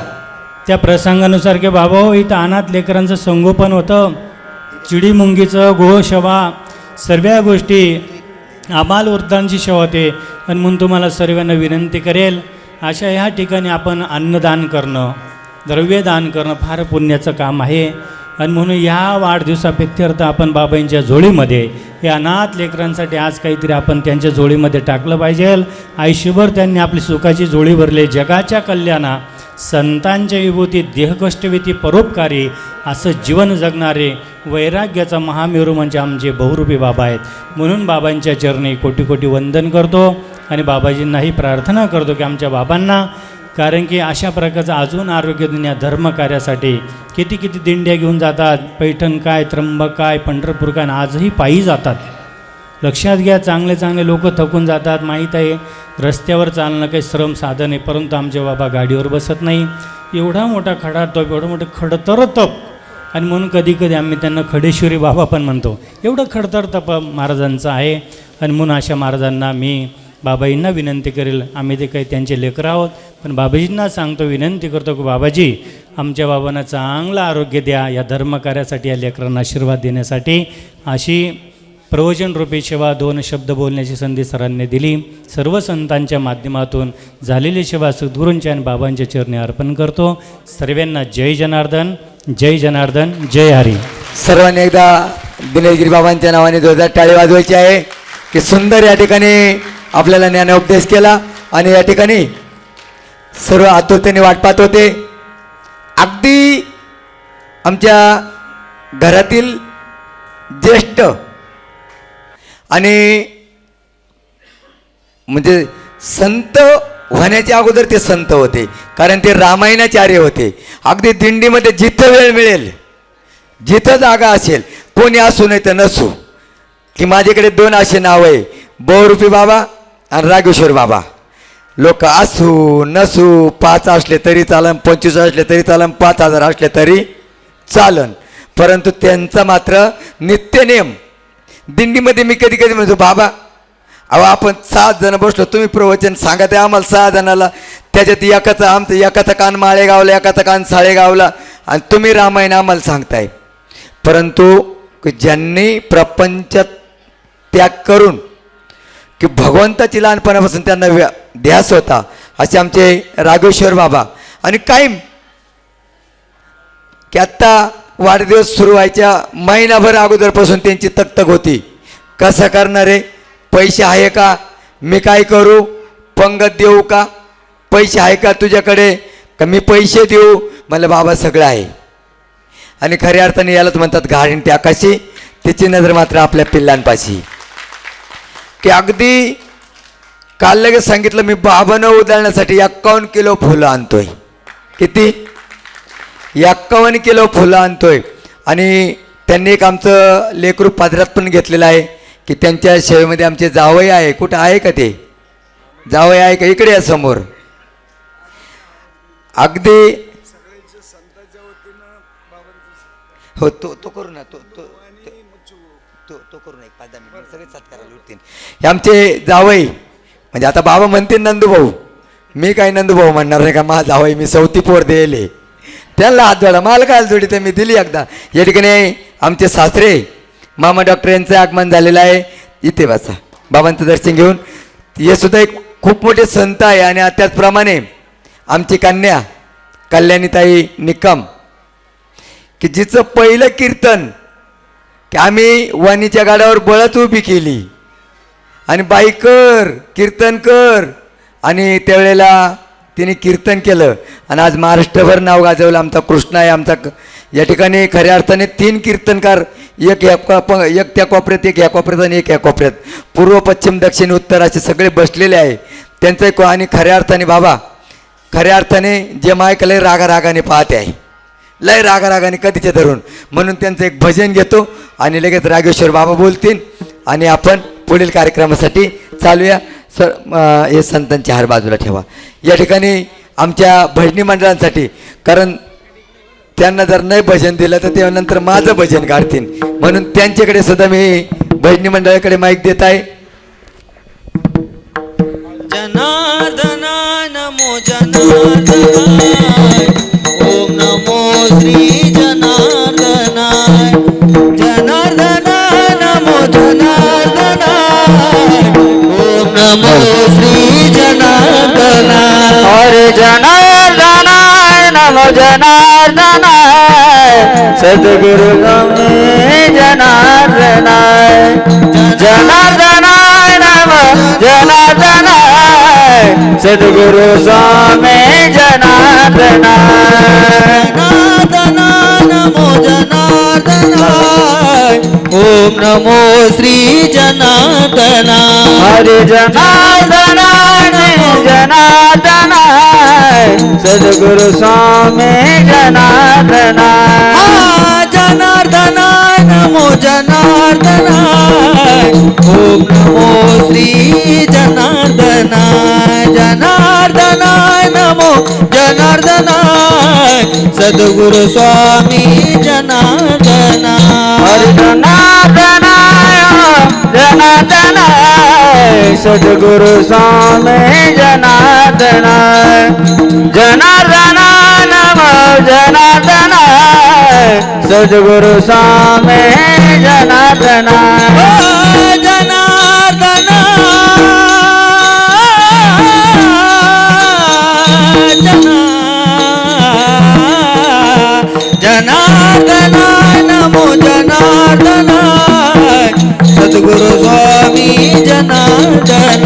त्या प्रसंगानुसार की बाबा हो, इथं अनाथ लेकरांचं संगोपन होतं. चिडीमुंगीचं गोसेवा सर्व गोष्टी आबाल वृद्धांची सेवा होते. आणि म्हणून तुम्हाला सर्वांना विनंती करेल, अशा ह्या ठिकाणी आपण अन्नदान करणं, द्रव्यदान करणं फार पुण्याचं काम आहे. आणि म्हणून ह्या वाढदिवसाप्रित्यर्थ आपण बाबांच्या झोळीमध्ये या अनाथ लेकरांसाठी आज काहीतरी आपण त्यांच्या झोळीमध्ये टाकलं पाहिजे. आयुष्यभर त्यांनी आपली सुखाची झोळी भरली. जगाच्या कल्याणा संतांच्या विभूती देहकष्टविती परोपकारी असं जीवन जगणारे वैराग्याचा महामेरू म्हणजे आमचे बहुरूपी बाबा आहेत. म्हणून बाबांच्या चरणी कोटी कोटी वंदन करतो आणि बाबाजींनाही प्रार्थना करतो की आमच्या बाबांना, कारण की अशा प्रकारचं अजून आरोग्य दुनिया धर्म कार्यासाठी किती किती दिंड्या घेऊन जातात. पैठण काय, त्र्यंबक काय, पंढरपूर काय, आजही पायी जातात. लक्षात घ्या, चांगले चांगले लोक थकून जातात. माहीत आहे रस्त्यावर चालणं काही श्रम साधन आहे, परंतु आमचे बाबा गाडीवर बसत नाही. एवढा मोठा खडा तप, एवढं मोठं खडतर तप. आणि म्हणून कधी कधी आम्ही त्यांना खडेश्वरी बाबा पण म्हणतो. एवढं खडतर तप महाराजांचं आहे. आणि म्हणून अशा महाराजांना मी बाबाजींना विनंती करेल, आम्ही ते काही त्यांचे लेकरं आहोत, पण बाबाजींना सांगतो, विनंती करतो की बाबाजी आमच्या बाबांना चांगलं आरोग्य द्या. या धर्मकार्यासाठी या लेकरांना आशीर्वाद देण्यासाठी अशी प्रवचनरूपी सेवा 2 शब्द बोलण्याची संधी सरांनी दिली. सर्व संतांच्या माध्यमातून झालेली सेवा सद्गुरूंच्या आणि बाबांच्या चरणी अर्पण करतो. सर्वांना जय जनार्दन, जय जनार्दन, जय हरी. सर्वांनी एकदा दिनेशगिरी बाबांच्या नावाने जोरदार टाळी वाजवायची आहे की सुंदर या ठिकाणी आपल्याला ज्ञानोपदेश केला. आणि या ठिकाणी सर्व आतुरतेने वाट पाहत होते. अगदी आमच्या घरातील ज्येष्ठ आणि म्हणजे संत होण्याच्या अगोदर ते संत होते, कारण ते रामायणाचार्य होते. अगदी दिंडीमध्ये जिथं वेळ मिळेल, जिथं जागा असेल, कोणी असू नाही तर नसू, की माझ्याकडे 2 असे नाव आहे, बहुरूपी बाबा आणि राघेश्वर बाबा. लोक असू नसू, 5 असले तरी चालन, 25 असले तरी चालन, 5000 असले तरी चालन, परंतु त्यांचा मात्र नित्यनेम. दिंडीमध्ये मी कधी कधी म्हणतो, बाबा अहो आपण 7 जण बसलो, तुम्ही प्रवचन सांगा ते आम्हाला 6 जणाला, त्याच्यात एकाचा कान माळेगावला, एकाचा कान साळेगावला, आणि तुम्ही रामायण आम्हाला सांगताय. परंतु ज्यांनी प्रपंच त्याग करून की भगवंताची लहानपणापासून त्यांना ध्यास होता, असे आमचे राघेश्वर बाबा. आणि कायम की आत्ता वाढदिवस सुरू व्हायच्या महिनाभर अगोदरपासून त्यांची तकतक होती, कसं करणार आहे, पैसे आहे का, मी काय करू, पंगत देऊ का, पैसे आहे का तुझ्याकडे, का मी पैसे देऊ. मला बाबा सगळं आहे. आणि खऱ्या अर्थाने यालाच म्हणतात घाणटी आकाशी, तिची नजर मात्र आपल्या पिल्लांपाशी. की अगदी काल लगेच सांगितलं मी बाबांना उधळण्यासाठी 51 किलो फुलं आणतोय. किती? 51 किलो फुलं आणतोय. आणि त्यांनी एक आमचं लेकरू पादरात पण घेतलेलं आहे की त्यांच्या सेवेमध्ये आमचे जावई आहे. कुठं आहे का ते जावई आहे का? इकडे या समोर. अगदी हो तो करू ना, तो करू ना, एक 5-10 मिनिट सगळे सत्काराला उठतील. हे आमचे जावई म्हणजे आता बाबा म्हणतील नंदूभाऊ, मी काही नंदूभाऊ म्हणणार नाही का, माझा जावई मी 4थी पोर दिले त्यांना हात जोडा, मला काय जोडी तर मी दिली एकदा. या ठिकाणी आमचे सासरे मामा डॉक्टर यांचं आगमन झालेलं आहे. इथे बसा बाबांचं दर्शन घेऊन. हे सुद्धा एक खूप मोठे संत आहे. आणि त्याचप्रमाणे आमची कन्या कल्याणीताई निकम की जिचं पहिलं कीर्तन की आम्ही वाणीच्या गाड्यावर बळच उभी केली आणि बाई कर कीर्तन कर. आणि त्यावेळेला तिने कीर्तन केलं आणि आज महाराष्ट्रभर नाव गाजवलं. आमचा कृष्ण आहे आमचा. या ठिकाणी खऱ्या अर्थाने 3 कीर्तनकार, एक त्या कोपऱ्यात, एक या कोपऱ्यात आणि एक या कोपऱ्यात, पूर्व पश्चिम दक्षिण उत्तर असे सगळे बसलेले आहे. त्यांचं एक आणि खऱ्या अर्थाने बाबा खऱ्या अर्थाने जे मायक लय रागारागाने पाहते आहे, लय रागारागाने कधीचे धरून, म्हणून त्यांचं एक भजन घेतो आणि लगेच रागेश्वर बाबा बोलतील आणि आपण पुढील कार्यक्रमासाठी चालूया. हे संतांचे हार बाजूला ठेवा. या ठिकाणी आमच्या भजनी मंडळांसाठी, कारण त्यांना जर नाही भजन दिलं तर ते नंतर माझं भजन काढतील, म्हणून त्यांच्याकडे सुद्धा मी भजनी मंडळाकडे माईक देत आहे. जनार्दना नमो जनार्दनाय, ओम नमो श्री जनार्दनाय. जनार्दना नमो जनार्दनाय, ओम नमो श्री जनार्दनाय. हरे जनार्दनाय नमो जनार्दनाय, सद्गुरु नमे जनार्दनाय. जनार्दनाय नमो जनार्दनाय, सद्गुरु स्वामी जनार्दनाय. जनार्दनाय नमो जनार्दनाय, ओम नमो श्री जनार्दनाय. हरे जनार्दनाय नमो जनार्दनाय, सद्गुरु स्वामी जनार्दनाय. जनार्दनाय नमो जनार्दनाय, ओम नमो श्री जनार्दनाय. जनार्दनाय नमो जनार्दनाय, सद्गुरु स्वामी जनार्दनाय. हरे जनार्दनाय जनार्दनाय, सद्गुरु स्वामी जनार्दनाय. जनार्दनाय नमो जनार्दनाय, सद्गुरु स्वामी जनार्दनाय. जनार्दनाय नमो जनार्दनाय, सद्गुरु स्वामी जनार्दनाय.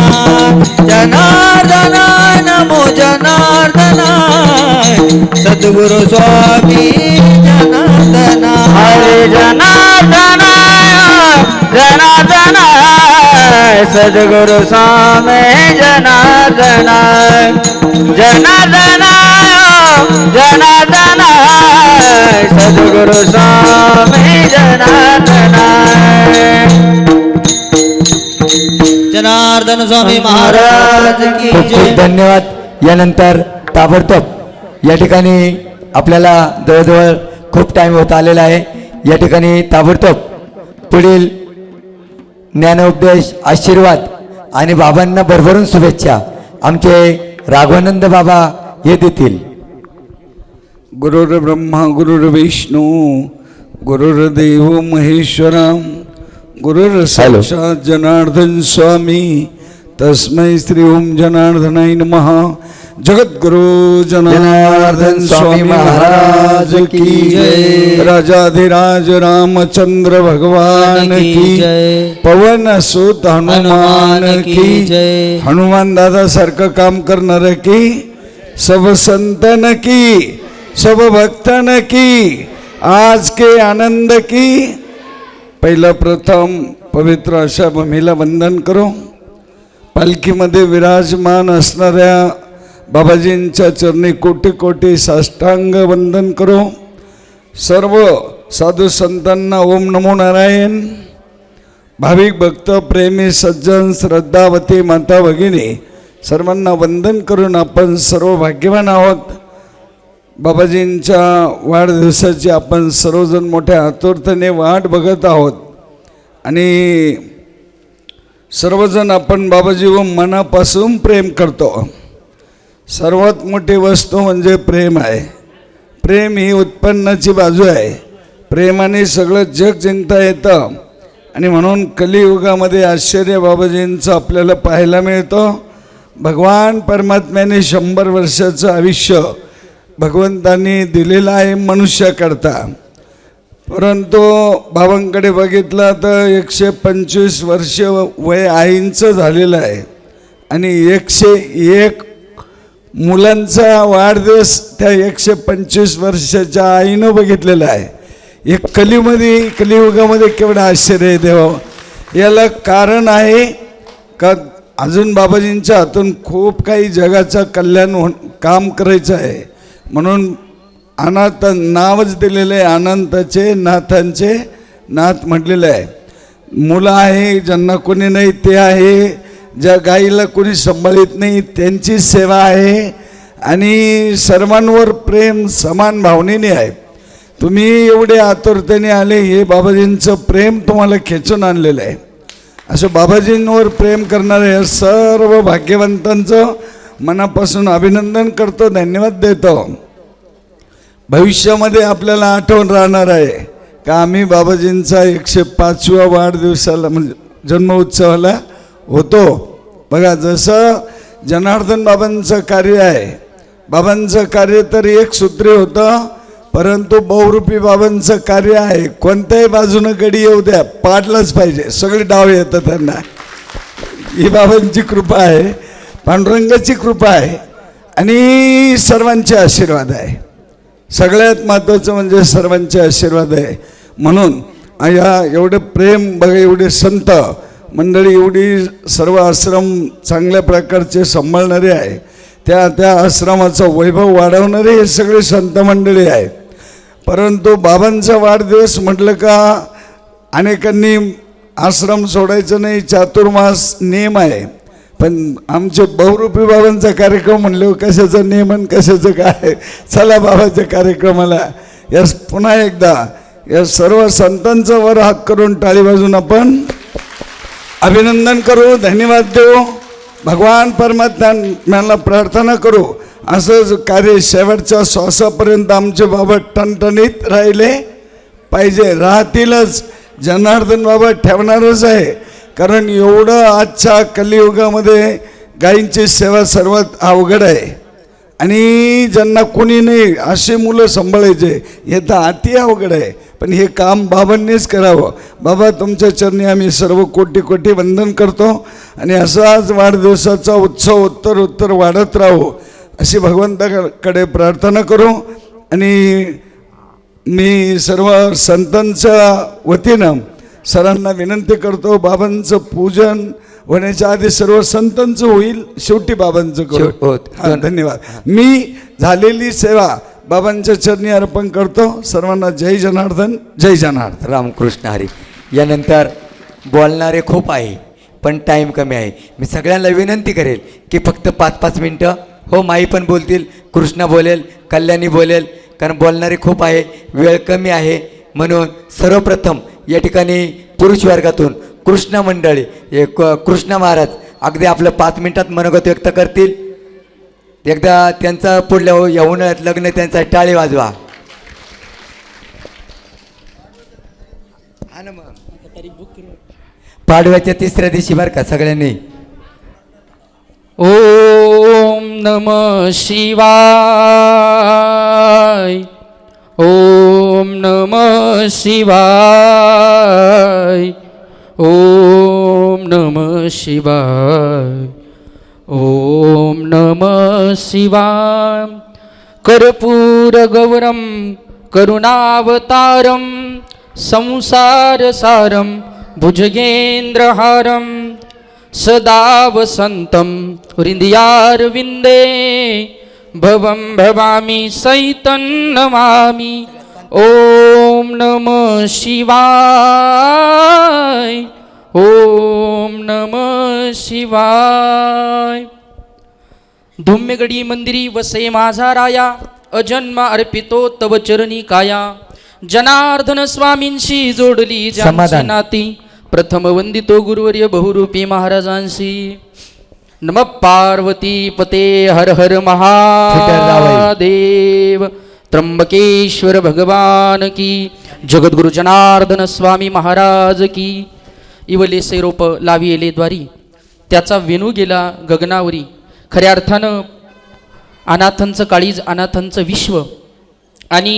जनार्दनाय नमो जनार्दनाय, सद्गुरु स्वामी जनार्दनाय. हरे जनार्दनाय जनार्दनाय, सद्गुरु स्वामी जनार्दनाय. जनार्दनाय जनार्दनाय, सद्गुरु स्वामी जनार्दनाय. जनार्दन स्वामी महाराज की खूप खूप जय. धन्यवाद. यानंतर ताबडतोब या ठिकाणी आपल्याला जवळजवळ खूप टाईम होत आलेला आहे. या ठिकाणी ताबडतोब पुढील ज्ञानोपदेश, आशीर्वाद आणि बाबांना भरभरून शुभेच्छा आमचे राघवानंद बाबा हे देतील. गुरुर्ब्रह्मा गुरुर्विष्णू गुरुर्देव महेश्वरा, गुरुर्साक्षात् जनार्दन स्वामी, तस्मै श्री ओम जनार्दनाय नमः. जगद्गुरु जनार्दन स्वामी महाराज की जय. राजाधिराज रामचंद्र भगवान की जय. पवन सुत हनुमान की जय. हनुमान दादा सारखं काम करणार की, सब संतन की, सब भक्तन की, आज के आनंद की पहिलं प्रथम पवित्र अशा भूमीला वंदन करू. पालखीमध्ये विराजमान असणाऱ्या बाबाजींच्या चरणी कोटी कोटी साष्टांग वंदन करू. सर्व साधू संतांना ओम नमो नारायण. भाविक भक्त प्रेमी सज्जन श्रद्धावती माता भगिनी सर्वांना वंदन करून आपण सर्व भाग्यवान आहोत. बाबाजींच्या वाढदिवसाची आपण सर्वजण मोठ्या आतुरतेने वाट बघत आहोत आणि सर्वजण आपण बाबाजीवर मनापासून प्रेम करतो. सर्वात मोठी वस्तू म्हणजे प्रेम आहे. प्रेम ही उत्पन्नाची बाजू आहे. प्रेमाने सगळं जग जिंकता येतं आणि म्हणून कलियुगामध्ये आश्चर्य बाबाजींचं आपल्याला पाहायला मिळतं. भगवान परमात्म्याने 100 वर्षाचं आयुष्य भगवंतांनी दिलेलं आहे मनुष्याकरता. परंतु बाबांकडे बघितलं तर 125 वर्ष वय आईंचं झालेलं आहे आणि 101 मुलांचा वाढदिवस त्या 125 वर्षाच्या आईनं बघितलेला आहे. एक कलियुगामध्ये केवढं आश्चर्य आहे देवा. याला कारण आहे का अजून बाबाजींच्या हातून खूप काही जगाचं कल्याण काम करायचं आहे. म्हणून अनाथ नावच दिलेलं आहे. अनंताचे नाथांचे नाथ म्हटलेलं आहे. मुलं आहे ज्यांना कोणी नाही ते आहे. ज्या गाईला कोणी सांभाळत नाही त्यांची सेवा आहे आणि सर्वांवर प्रेम समान भावनेने आहे. तुम्ही एवढे आतुरतेने आले हे बाबाजींचं प्रेम तुम्हाला खेचून आणलेलं आहे. असं बाबाजींवर प्रेम करणारे सर्व भाग्यवंतांचं मनापासून अभिनंदन करतो, धन्यवाद देतो. भविष्यामध्ये आपल्याला आठवण राहणार आहे का आम्ही बाबाजींचा 105व्या वाढदिवसाला म्हणजे जन्मोत्सवाला होतो. बघा जसं जनार्दन बाबांचं कार्य आहे. बाबांचं कार्य तर एक सूत्री होतं परंतु बहुरूपी बाबांचं कार्य आहे. कोणत्याही बाजूनं गडी येऊ द्या पाडलंच पाहिजे. सगळे डाव येतात त्यांना. ही बाबांची कृपा आहे, पांडुरंगाची कृपा आहे आणि सर्वांचे आशीर्वाद आहे. सगळ्यात महत्त्वाचं म्हणजे सर्वांचे आशीर्वाद आहे. म्हणून या एवढं प्रेम बघा, एवढे संत मंडळी, एवढी सर्व आश्रम चांगल्या प्रकारचे सांभाळणारे आहे. त्या आश्रमाचा वैभव वाढवणारे हे सगळे संत मंडळी आहेत. परंतु बाबांचा वाढदिवस म्हटलं का अनेकांनी आश्रम सोडायचं नाही, चातुर्मास नियम आहे. पण आमचे बहुरूपी बाबांचा कार्यक्रम म्हणले कशाचा नियम आणि कशाचं काय. चला बाबाच्या कार्यक्रमाला या पुन्हा एकदा या सर्व संतांचा वर हात करून टाळी वाजून आपण अभिनंदन करू, धन्यवाद देऊ. भगवान परमात्म्याला प्रार्थना करू असंच कार्य शेवटच्या श्वासापर्यंत आमचे बाबा टणटणीत राहिले पाहिजे. राहतीलच. जनार्दन बाबा ठेवणारच आहे. कारण एवढं आजच्या कलियुगामध्ये गायींची सेवा सर्वात अवघड आहे आणि ज्यांना कोणी नाही असे मुलं सांभाळायचे हे तर अति अवघड आहे. पण हे काम बाबांनीच करावं. बाबा तुमच्या चरणी आम्ही सर्व कोटी कोटी वंदन करतो आणि असाच वाढदिवसाचा उत्सव उत्तर वाढत राहू अशी भगवंताकडे प्रार्थना करू. आणि मी सर्व संतांच्या वतीनं सरांना विनंती करतो बाबांचं पूजन होण्याच्या आधी सर्व संतांचं होईल, शेवटी बाबांचं करू. हां, धन्यवाद. मी झालेली सेवा बाबांच्या चरणी अर्पण करतो. सर्वांना जय जनार्दन, जय जनार्दन. रामकृष्ण हरी. यानंतर बोलणारे खूप आहे पण टाईम कमी आहे. मी सगळ्यांना विनंती करेल की फक्त 5-5 मिनटं. हो, माई पण बोलतील, कृष्णा बोलेल, कल्याणी बोलेल, कारण बोलणारे खूप आहे, वेळ कमी आहे. म्हणून सर्वप्रथम या ठिकाणी पुरुष वर्गातून कृष्णा मंडळी कृष्णा महाराज अगदी आपलं 5 मिनिटात मनोगत व्यक्त करतील. एकदा त्यांचा पुढल्या या उन्हाळ्यात लग्न त्यांचा टाळी वाजवा. पाडव्याच्या 3ऱ्या दिवशी बरं का सगळ्यांनी. ओम नमः शिवाय. ओम नमः शिवाय. ओम नमः शिवाय. ओम नमः शिवाय. कर्पूर गौरम करुणावतारं संसारसारं भुजगेन्द्रहारं सदा वसन्तं हृदयारविन्दे भवं भवामि सहितं नमामि ॐ नमः शिवाय ॐ नमः शिवाय. धुम्यगडी मंदिरी वसे माझा राया अजन्म अर्पितो तव चरणी काया. जनार्दन स्वामींशी जोडली ज्यांची समाधान. नाती प्रथम वंदितो गुरुवर्य बहुरूपी महाराजांशी. नम पार्वती पते हर हर महादेव. त्र्यंबकेश्वर भगवान की जगद्गुरु जनार्दन स्वामी महाराज की. इवले सैरोप लावी येले द्वारी त्याचा वेणू गेला गगनावरी. खऱ्या अर्थानं अनाथांचं काळीज अनाथांचं विश्व आणि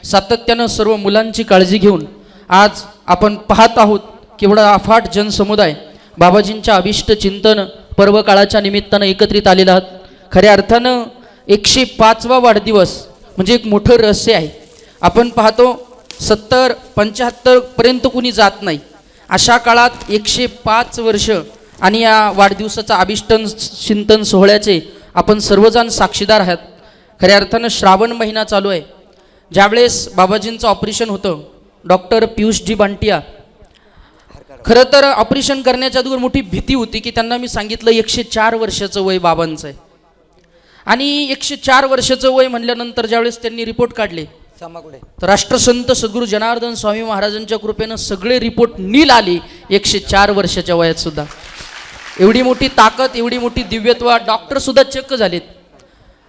सातत्यानं सर्व मुलांची काळजी घेऊन आज आपण पाहत आहोत केवढा अफाट जनसमुदाय बाबाजींच्या अभिष्ट चिंतन पर्व काळाच्या निमित्तानं एकत्रित आलेला आहात. खऱ्या अर्थानं 105वा वाढदिवस म्हणजे एक मोठं रहस्य आहे. आपण पाहतो 70-75 पर्यंत कुणी जात नाही. अशा काळात 105 वर्ष आणि या वाढदिवसाचा अभिष्ट चिंतन सोहळ्याचे आपण सर्वजण साक्षीदार आहात. खऱ्या अर्थानं श्रावण महिना चालू आहे. ज्यावेळेस बाबाजींचं ऑपरेशन होतं डॉक्टर पियुष जी बांटिया. खरं तर ऑपरेशन करण्याच्या अगोदर मोठी भीती होती की त्यांना मी सांगितलं 104 वर्षाचं वय बाबांचं आहे. आणि 104 वर्षाचं वय म्हणल्यानंतर ज्यावेळेस त्यांनी रिपोर्ट काढले तर राष्ट्रसंत सद्गुरू जनार्दन स्वामी महाराजांच्या कृपेनं सगळे रिपोर्ट नील आले 104 वर्षाच्या वयात सुद्धा. एवढी मोठी ताकद एवढी मोठी दिव्यत्व डॉक्टर सुद्धा चक्क झालेत.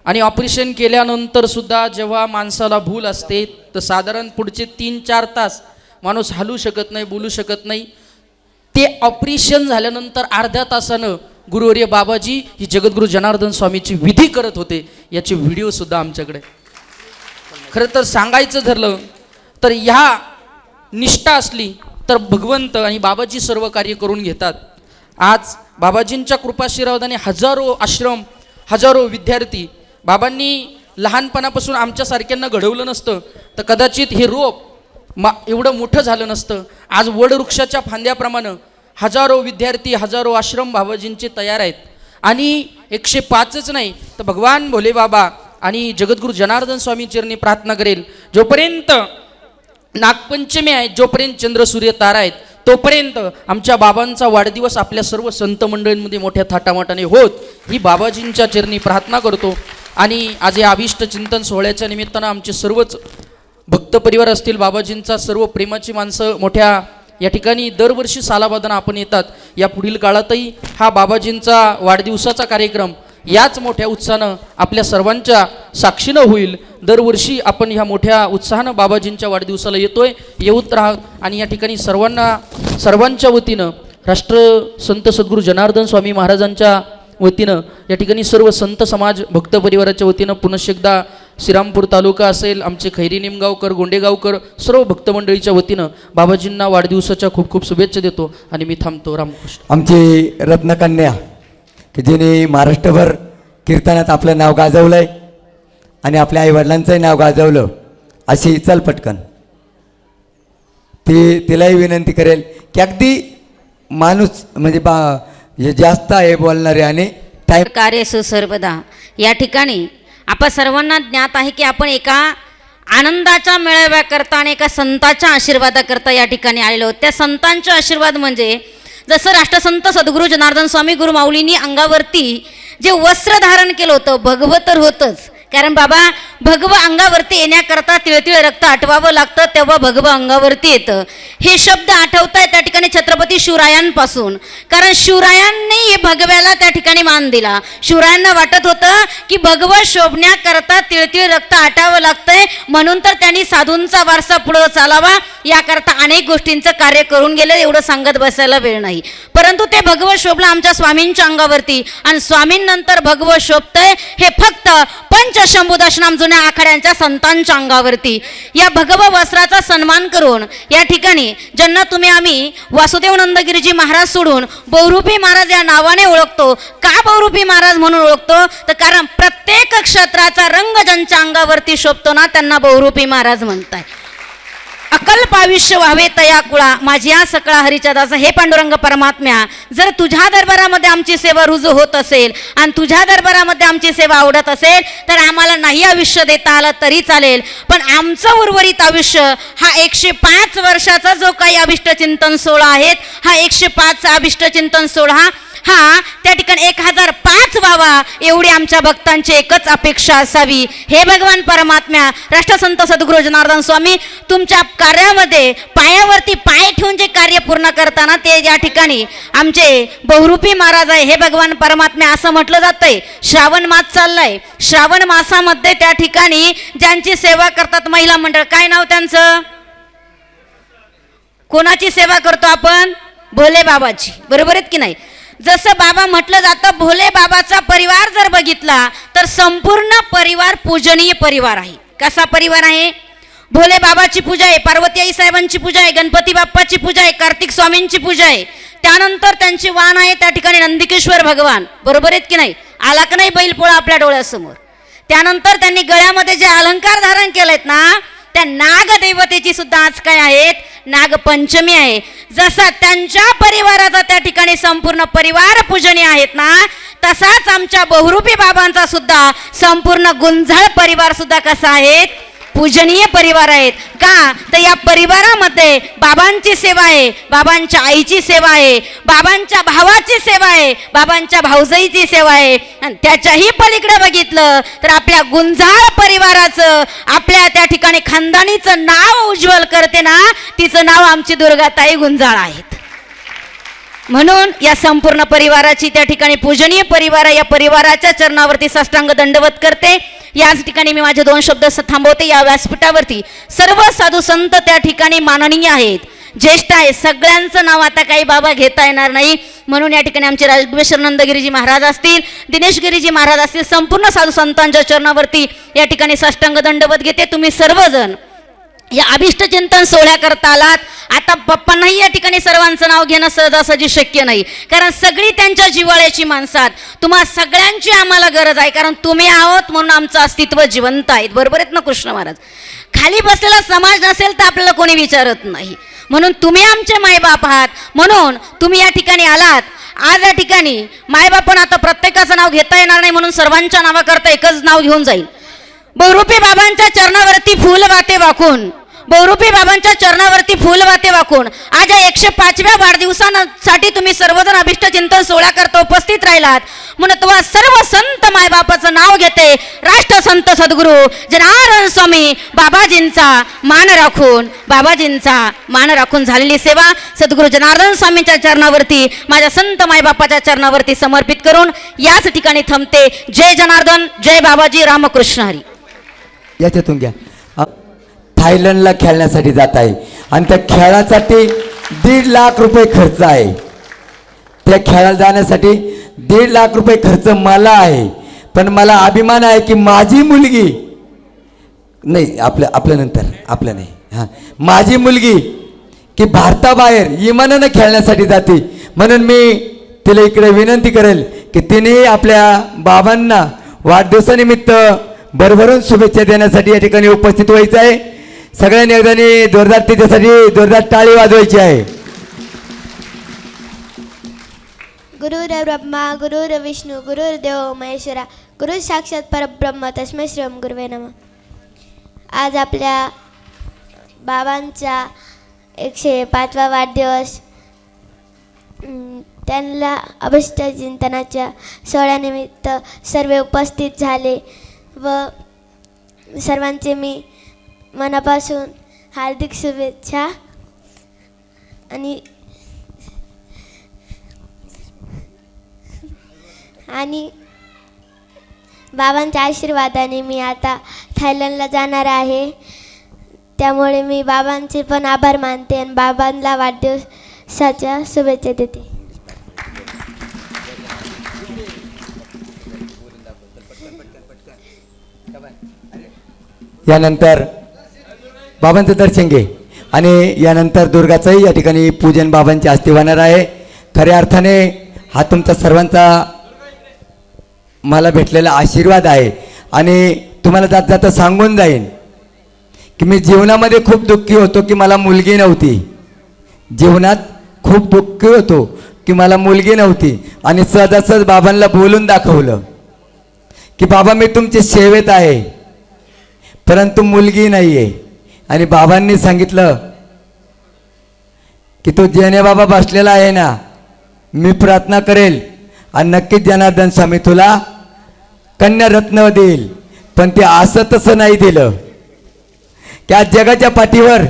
आणि ऑपरेशन केल्यानंतर सुद्धा जेव्हा माणसाला भूल असते तर साधारण पुढचे 3-4 तास माणूस हलू शकत नाही बोलू शकत नाही. ते ऑपरेशन झाल्यानंतर अर्ध्या तासानं गुरुवर्य बाबाजी ही जगद्गुरु जनार्दन स्वामीची विधी करत होते. याचे व्हिडिओ सुद्धा आमच्याकडे. खरं तर सांगायचं ठरलं तर ह्या निष्ठा असली तर भगवंत आणि बाबाजी सर्व कार्य करून घेतात. आज बाबाजींच्या कृपाशीर्वादाने हजारो आश्रम हजारो विद्यार्थी बाबांनी लहानपणापासून आमच्यासारख्यांना घडवलं नसतं तर कदाचित हे रोप एवढं मोठं झालं नसतं. आज वडवृक्षाच्या फांद्याप्रमाणे हजारो विद्यार्थी हजारो आश्रम बाबाजींचे तयार आहेत. आणि 105च नाही तर भगवान भोले बाबा आणि जगद्गुरु जनार्दन स्वामी चरणी प्रार्थना करेल जोपर्यंत नागपंचमी आहे जोपर्यंत चंद्र सूर्य तारा आहेत तोपर्यंत आमच्या बाबांचा वाढदिवस आपल्या सर्व संत मंडळींमध्ये मोठ्या थाटामाटाने होत ही बाबाजींच्या चरणी प्रार्थना करतो. आणि आज या अभिष्ट चिंतन सोहळ्याच्या निमित्तानं आमचे सर्वच भक्त परिवार असतील बाबाजींचा सर्व प्रेमाची माणसं मोठ्या या ठिकाणी दरवर्षी सालाबादानं आपण येतात. या पुढील काळातही हा बाबाजींचा वाढदिवसाचा कार्यक्रम याच मोठ्या उत्साहानं आपल्या सर्वांच्या साक्षीनं होईल. दरवर्षी आपण ह्या मोठ्या उत्साहानं बाबाजींच्या वाढदिवसाला येतोय. येऊत राहा. आणि या ठिकाणी सर्वांच्या वतीनं राष्ट्रसंत सद्गुरू जनार्दन स्वामी महाराजांच्या वतीनं या ठिकाणी सर्व संत समाज भक्त परिवाराच्या वतीनं पुनश्च एकदा श्रीरामपूर तालुका असेल आमचे खैरी निमगावकर गोंडेगावकर सर्व भक्त मंडळीच्या वतीनं बाबाजींना वाढदिवसाच्या खूप खूप शुभेच्छा देतो. आणि मी थांबतो. रामकृष्ण. आमची रत्नकन्या की जिने महाराष्ट्रभर कीर्तनात आपलं नाव गाजवलं आहे आणि आपल्या आईवडिलांचंही नाव गाजवलं अशी चल पटकन तिलाही विनंती करेल की अगदी माणूस म्हणजे हे जास्त आहे बोलणारे आणि टाईम कार्यसु सर्वदा. या ठिकाणी आपण सर्वांना ज्ञात आहे की आपण एका आनंदाच्या मेळाव्याकरता आणि एका संतांच्या आशीर्वादाकरता या ठिकाणी आलेलो आहोत. त्या संतांचा आशीर्वाद म्हणजे जसं राष्ट्रसंत सद्गुरू जनार्दन स्वामी गुरुमाऊलींनी अंगावरती जे वस्त्र धारण केलं होतं भगवं तर होतंच. कारण बाबा भगवं अंगावरती येण्याकरता तिळतिळ रक्त आठवावं लागतं तेव्हा भगवं अंगावरती येतं. हे शब्द आठवताय त्या ठिकाणी छत्रपती शिवरायांपासून. कारण शिवरायांनी हे भगव्याला त्या ठिकाणी मान दिला. शिवरायांना वाटत होतं की भगवं शोभण्याकरता तिळतिळ रक्त आटावं लागतंय म्हणून तर त्यांनी साधूंचा वारसा पुढं चालावा याकरता अनेक गोष्टींचं कार्य करून गेले. एवढं सांगत बसायला वेळ नाही. परंतु ते भगवं शोभलं आमच्या स्वामींच्या अंगावरती आणि स्वामींनंतर भगवं शोभतंय हे फक्त शंभूदशनाम जुन्या आखाड्यांच्या संतांच्या अंगावरती या भगव वस्त्राचा सन्मान करून या ठिकाणी ज्यांना तुम्ही आम्ही वासुदेव नंदगिरीजी महाराज सोडून बहुरूपी महाराज या नावाने ओळखतो. का बहुरूपी महाराज म्हणून ओळखतो तर कारण प्रत्येक क्षत्राचा रंग ज्यांच्या अंगावरती शोभतो ना त्यांना बहुरूपी महाराज म्हणताय. अकल्प आयुष्य व्हावे तया कुळा माझी या सकळा हरीच्या दासा. हे पांडुरंग परमात्म्या, जर तुझ्या दरबारामध्ये आमची सेवा रुजू होत असेल आणि तुझ्या दरबारामध्ये आमची सेवा आवडत असेल तर आम्हाला नाही आयुष्य देता आलं तरी चालेल, पण आमचं उर्वरित आयुष्य हा 105 वर्षाचा जो काही अभिष्टचिंतन सोहळा आहेत, हा 105 अभिष्टचिंतन सोहळा हा त्या ठिकाणी 1005 व्हावा एवढी आमच्या भक्तांची एकच अपेक्षा असावी. हे भगवान परमात्म्या, राष्ट्रसंत सद्गुरू जनार्दन स्वामी तुमच्या कार्यामध्ये पायावरती पाय ठेवून जे कार्य पूर्ण करताना ते या ठिकाणी आमचे बहुरूपी महाराज आहे. हे भगवान परमात्म्या, असं म्हटलं जातंय श्रावण मास चाललाय, श्रावण मासामध्ये त्या ठिकाणी ज्यांची सेवा करतात महिला मंडळ, काय नाव त्यांचं, कोणाची सेवा करतो आपण, भोले बाबाची, बरोबर आहेत की नाही. जसं बाबा म्हटलं जातं भोले बाबाचा परिवार जर बघितला तर संपूर्ण परिवार पूजनीय परिवार आहे. कसा परिवार आहे, भोले बाबाची पूजा आहे, पार्वती आई साहेबांची पूजा आहे, गणपती बाप्पाची पूजा आहे, कार्तिक स्वामींची पूजा आहे, त्यानंतर त्यांची वाण आहे त्या ठिकाणी नंदिकेश्वर भगवान, बरोबर आहेत की नाही. आला का नाही बैलपोळा आपल्या डोळ्यासमोर. त्यानंतर त्यांनी गळ्यामध्ये जे अलंकार धारण केलेत ना त्या नागदेवतेची सुद्धा आज काय आहेत, नागपंचमी आहे. जसा त्यांच्या परिवाराचा त्या ठिकाणी संपूर्ण परिवार पूजनीय आहेत ना, तसाच आमच्या बहुरूपी बाबांचा सुद्धा संपूर्ण गुंजाळ परिवार सुद्धा कसा आहे, पूजनीय परिवार आहेत. का तर या परिवारामध्ये बाबांची सेवा आहे, बाबांच्या आईची सेवा आहे, बाबांच्या भावाची सेवा आहे, बाबांच्या भाऊजाईची सेवा आहे, आणि त्याच्याही पलीकडे बघितलं तर आपल्या गुंजाळ परिवाराचं, आपल्या त्या ठिकाणी खानदानीचं नाव उज्ज्वल करते ना, तिचं नाव आमची दुर्गाताई गुंजाळ आहेत. म्हणून या संपूर्ण परिवाराची त्या ठिकाणी पूजनीय परिवार, या परिवाराच्या चरणावरती साष्टांग दंडवत करते. याच ठिकाणी मी माझे 2 शब्द थांबवते. या व्यासपीठावरती सर्व साधू संत त्या ठिकाणी माननीय आहेत, ज्येष्ठ आहे, सगळ्यांचं नाव आता काही बाबा घेता येणार नाही, म्हणून या ठिकाणी आमचे राजगुरेश्वर नंदगिरीजी महाराज असतील, दिनेशगिरीजी महाराज असतील, संपूर्ण साधू संतांच्या चरणावरती या ठिकाणी साष्टांग दंडवत घेते. तुम्ही सर्वजण या अभिष्टचिंतन सोहळ्याकरता आलात. आता पप्पांनाही या ठिकाणी सर्वांचं नाव घेणं सहजासहजी शक्य नाही, कारण सगळी त्यांच्या जिव्हाळ्याची माणसात. तुम्हा सगळ्यांची आम्हाला गरज आहे, कारण तुम्ही आहोत म्हणून आमचं अस्तित्व जिवंत आहे, बरोबर आहेत ना कृष्ण महाराज. खाली बसलेला समाज नसेल तर आपल्याला कोणी विचारत नाही, म्हणून तुम्ही आमचे मायबाप आहात, म्हणून तुम्ही या ठिकाणी आलात. आज या ठिकाणी मायबाप आता प्रत्येकाचं नाव घेता येणार नाही, म्हणून सर्वांच्या नावाकरता एकच नाव घेऊन जाईल. बहुरूपी बाबांच्या चरणावरती फूल वाते वाकून, बहुरूपी बाबांच्या चरणावरती फूल वाते वाकून आज या 105व्या वाढदिवसासाठी तुम्ही सर्वजण अभिष्टचिंतन सोहळ्याकरता उपस्थित राहिलात, म्हणून तुम्हाला सर्व संत मायबापाचं नाव घेते. राष्ट्रसंत सद्गुरू जनार्दन स्वामी बाबाजींचा मान राखून, बाबाजींचा मान राखून झालेली सेवा सद्गुरू जनार्दन स्वामींच्या चरणावरती, माझ्या संत मायबापाच्या चरणावरती समर्पित करून याच ठिकाणी थांबते. जय जनार्दन, जय बाबाजी, रामकृष्ण हरी. याच्यातून घ्या. थायलंडला खेळण्यासाठी जात आहे आणि त्या खेळासाठी 1.5 लाख रुपये खर्च आहे. त्या खेळायला जाण्यासाठी 1.5 लाख रुपये खर्च मला आहे, पण मला अभिमान आहे की माझी मुलगी नाही, आपल्यानंतर आपलं नाही, हां, माझी मुलगी की भारताबाहेर विमानानं खेळण्यासाठी जाते, म्हणून मी तिला इकडे विनंती करेल की तिने आपल्या बाबांना वाढदिवसानिमित्त भरभरून शुभेच्छा देण्यासाठी या ठिकाणी उपस्थित व्हायचं आहे. सगळ्यांनी एकदा जोरदार तिच्यासाठी जोरदार टाळी वाजवायची आहे. गुरुर्ब्रह्मा गुरुर्विष्णू गुरुर्देव महेश्वरा गुरु साक्षात परब्रह्म तस्मै श्री ओम गुरुवे नमः. आज आपल्या बाबांचा 105वा वाढदिवस, त्यांना अभिष्टचिंतनाच्या सोहळ्यानिमित्त सर्व उपस्थित झाले व सर्वांचे मी मनापासून हार्दिक शुभेच्छा आणि बाबांच्या आशीर्वादाने मी आता थायलंडला जाणार आहे, त्यामुळे मी बाबांचे पण आभार मानते आणि बाबांना वाढदिवसाच्या शुभेच्छा देते. यानंतर बाबांचं दर्शन घे आणि यानंतर दुर्गाचंही या ठिकाणी पूजन बाबांच्या हस्ते होणार आहे. खऱ्या अर्थाने हा तुमचा सर्वांचा मला भेटलेला आशीर्वाद आहे आणि तुम्हाला जात जाता सांगून जाईन की मी जीवनामध्ये खूप दुःखी होतो की मला मुलगी नव्हती. जीवनात खूप दुःखी होतो की मला मुलगी नव्हती आणि सहजासहज बाबांना बोलून दाखवलं की बाबा मी तुमच्या सेवेत आहे परंतु मुलगी नाही आहे. आणि बाबांनी सांगितलं की तो जेने बाबा बसलेला आहे ना, मी प्रार्थना करेल आणि नक्कीच जनार्दन स्वामी तुला कन्यारत्न देईल. पण ते असं तसं नाही दिलं की आज जगाच्या पाठीवर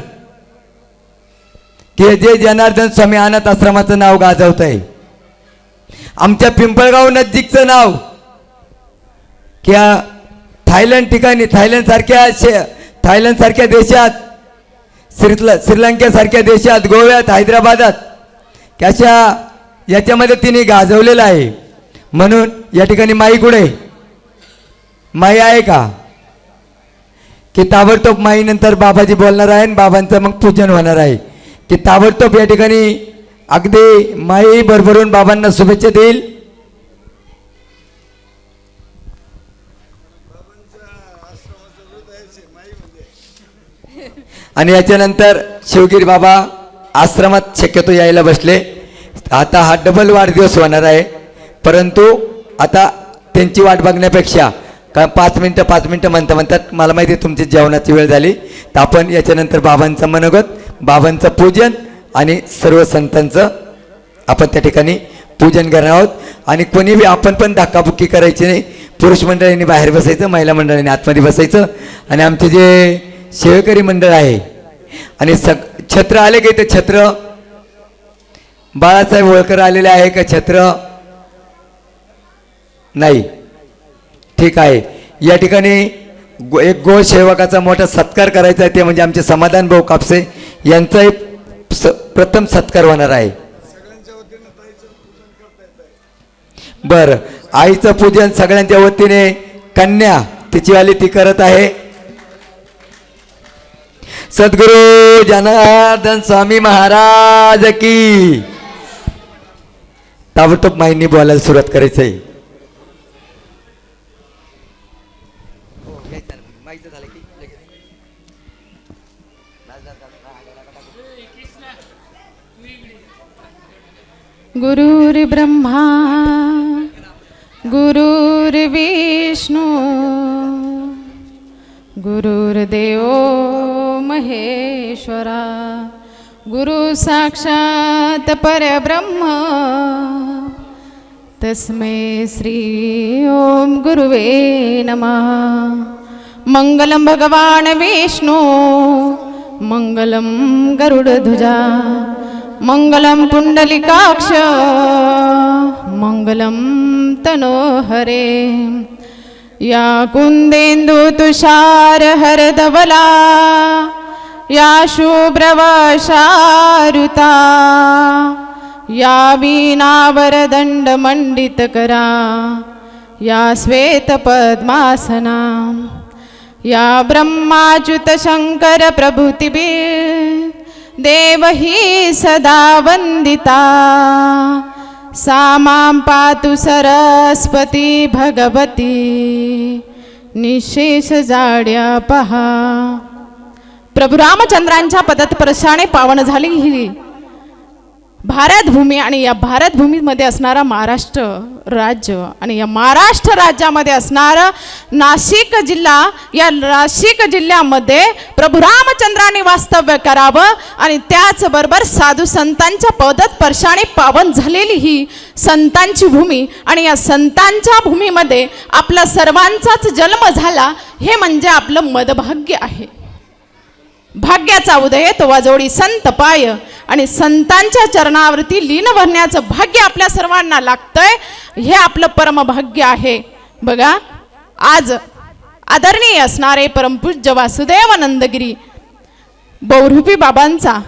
की जे जनार्दन स्वामी अनाथ आश्रमाचं नाव गाजवत आहे, आमच्या पिंपळगाव नजीकचं नाव की थायलंड ठिकाणी थायलंडसारख्या देशात, श्रीलंकेसारख्या देशात, गोव्यात, हैदराबादात अशा याच्यामध्ये तिने गाजवलेलं आहे. म्हणून या ठिकाणी माई कुठे माई आहे का की ताबडतोब माई नंतर बाबाजी बोलणार आहे आणि बाबांचं मग पूजन होणार आहे की ताबडतोब या ठिकाणी अगदी माई भरभरून बाबांना शुभेच्छा देईल. आणि याच्यानंतर शिवगिरी बाबा आश्रमात शक्यतो यायला बसले. आता हा डबल वाढदिवस होणार आहे परंतु आता त्यांची वाट बघण्यापेक्षा का 5 मिनटं म्हणतात मला माहिती आहे तुमची जेवणाची वेळ झाली तर आपण याच्यानंतर बाबांचं मनोगत, बाबांचं पूजन आणि सर्व संतांचं आपण त्या ठिकाणी पूजन करणार आहोत. आणि कोणी बी आपण पण धक्काबुक्की करायची नाही. पुरुष मंडळींनी बाहेर बसायचं, महिला मंडळींनी आतमध्ये बसायचं. आणि आमचे जे सेवेकरी मंडळ आहे आणि छत्र आले की ते छत्र बाळासाहेब होळकर आलेले आहे का छत्र नाही? ठीक आहे. या ठिकाणी एक गोसेवकाचा मोठा सत्कार करायचा आहे ते म्हणजे आमचे समाधान भाऊ कापसे यांचाही प्रथम सत्कार होणार आहे. बरं, आईचं पूजन सगळ्यांच्या वतीने कन्या तिचीवाली ती करत आहे. सद्गुरु जनार्दन स्वामी महाराज की. ताबडतोब माईंनी बोलायला सुरुवात करायचं आहे. गुरुर्ब्रह्मा गुरुर्विष्णू गुरुर्देव महेश्वरा गुरु साक्षात परब्रह्म तस्मै श्री ओम गुरुवे नमः. मंगलम भगवान विष्णु मंगलम गरुडध्वजा मंगलम पुंडलिकाक्ष मंगलम तनोहरे. या कुंदेंदु तुषार हरदवला या शुभ्रवशारुता या वीणावरदंड मंडित करा या श्वेत पद्मासना या ब्रह्माच्युत शंकर प्रभृतिभि देवही सदा वंदिता. सा मां पातु सरस्वती भगवती निशेष जाड्या पहा. प्रभू रामचंद्रांच्या पदस्पर्शाने पावन झाली ही भारतभूमी आणि या भारतभूमीमध्ये असणारा महाराष्ट्र राज्य आणि या महाराष्ट्र राज्यामध्ये असणारं नाशिक जिल्हा. या नाशिक जिल्ह्यामध्ये प्रभू रामचंद्रांनी वास्तव्य करावं आणि त्याचबरोबर साधू संतांच्या पदस्पर्शाने पावन झालेली ही संतांची भूमी आणि या संतांच्या भूमीमध्ये आपला सर्वांचाच जन्म झाला हे म्हणजे आपलं मदभाग्य आहे. भाग्याचा उदय तो वाजोडी संत पाय आणि संतांच्या चरणावरती लीन भरण्याचं भाग्य आपल्या सर्वांना लागतंय. हे आपलं परमभाग्य आहे. बघा, आज आदरणीय असणारे परमपूज्य वासुदेव नंदगिरी बहुरूपी बाबांचा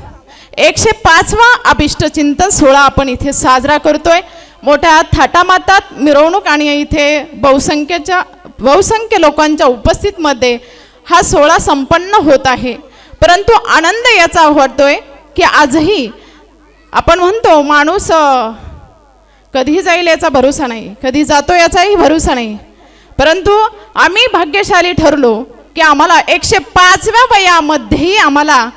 105वा अभिष्ट चिंतन सोहळा आपण इथे साजरा करतोय. मोठ्या थाटामाटात मिरवणूक आणि इथे बहुसंख्य लोकांच्या उपस्थितीमध्ये हा सोहळा संपन्न होत आहे. परंतु आनंद याचा वाटतोय की आजही आपण म्हणतो माणूस कधी जाईल याचा भरोसा नाही, कधी जातो याचाही भरोसा नाही. परंतु आम्ही भाग्यशाली ठरलो की आम्हाला 105व्या वयामध्येही आम्हाला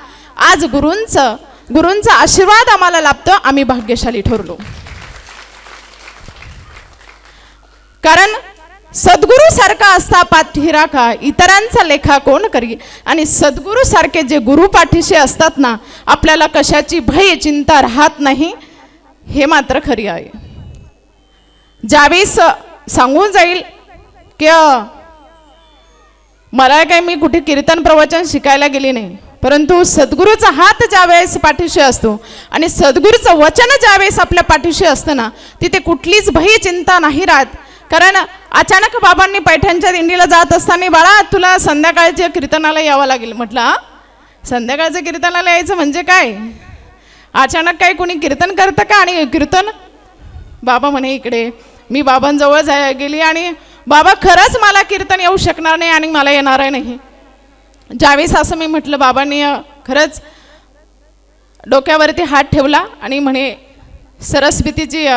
आज गुरूंचा आशीर्वाद आम्हाला लाभतो. आम्ही भाग्यशाली ठरलो. कारण सद्गुरू सारखा असता पाठीराखा इतरांचा लेखा कोण करी. आणि सद्गुरू सारखे जे गुरु पाठीशी असतात ना, आपल्याला कशाची भय चिंता राहत नाही, हे मात्र खरी आहे. ज्यावेळेस सांगून जाईल की मला काही मी कुठे कीर्तन प्रवचन शिकायला गेली नाही, परंतु सद्गुरूचा हात ज्यावेळेस पाठीशी असतो आणि सद्गुरूचं वचन ज्यावेळेस आपल्या पाठीशी असतं ना, तिथे कुठलीच भय चिंता नाही राहत. कारण अचानक बाबांनी पैठणच्या दिंडीला जात असताना, बाळा तुला संध्याकाळच्या कीर्तनाला यावं लागेल. म्हटलं संध्याकाळच्या कीर्तनाला यायचं म्हणजे काय? अचानक काय कोणी कीर्तन करतं का? आणि कीर्तन बाबा म्हणे इकडे. मी बाबांजवळ गेली आणि बाबा खरंच मला कीर्तन येऊ शकणार नाही आणि मला येणार नाही. ज्यावेळेस असं मी म्हटलं, बाबांनी खरंच डोक्यावरती हात ठेवला आणि म्हणे सरस्वतीची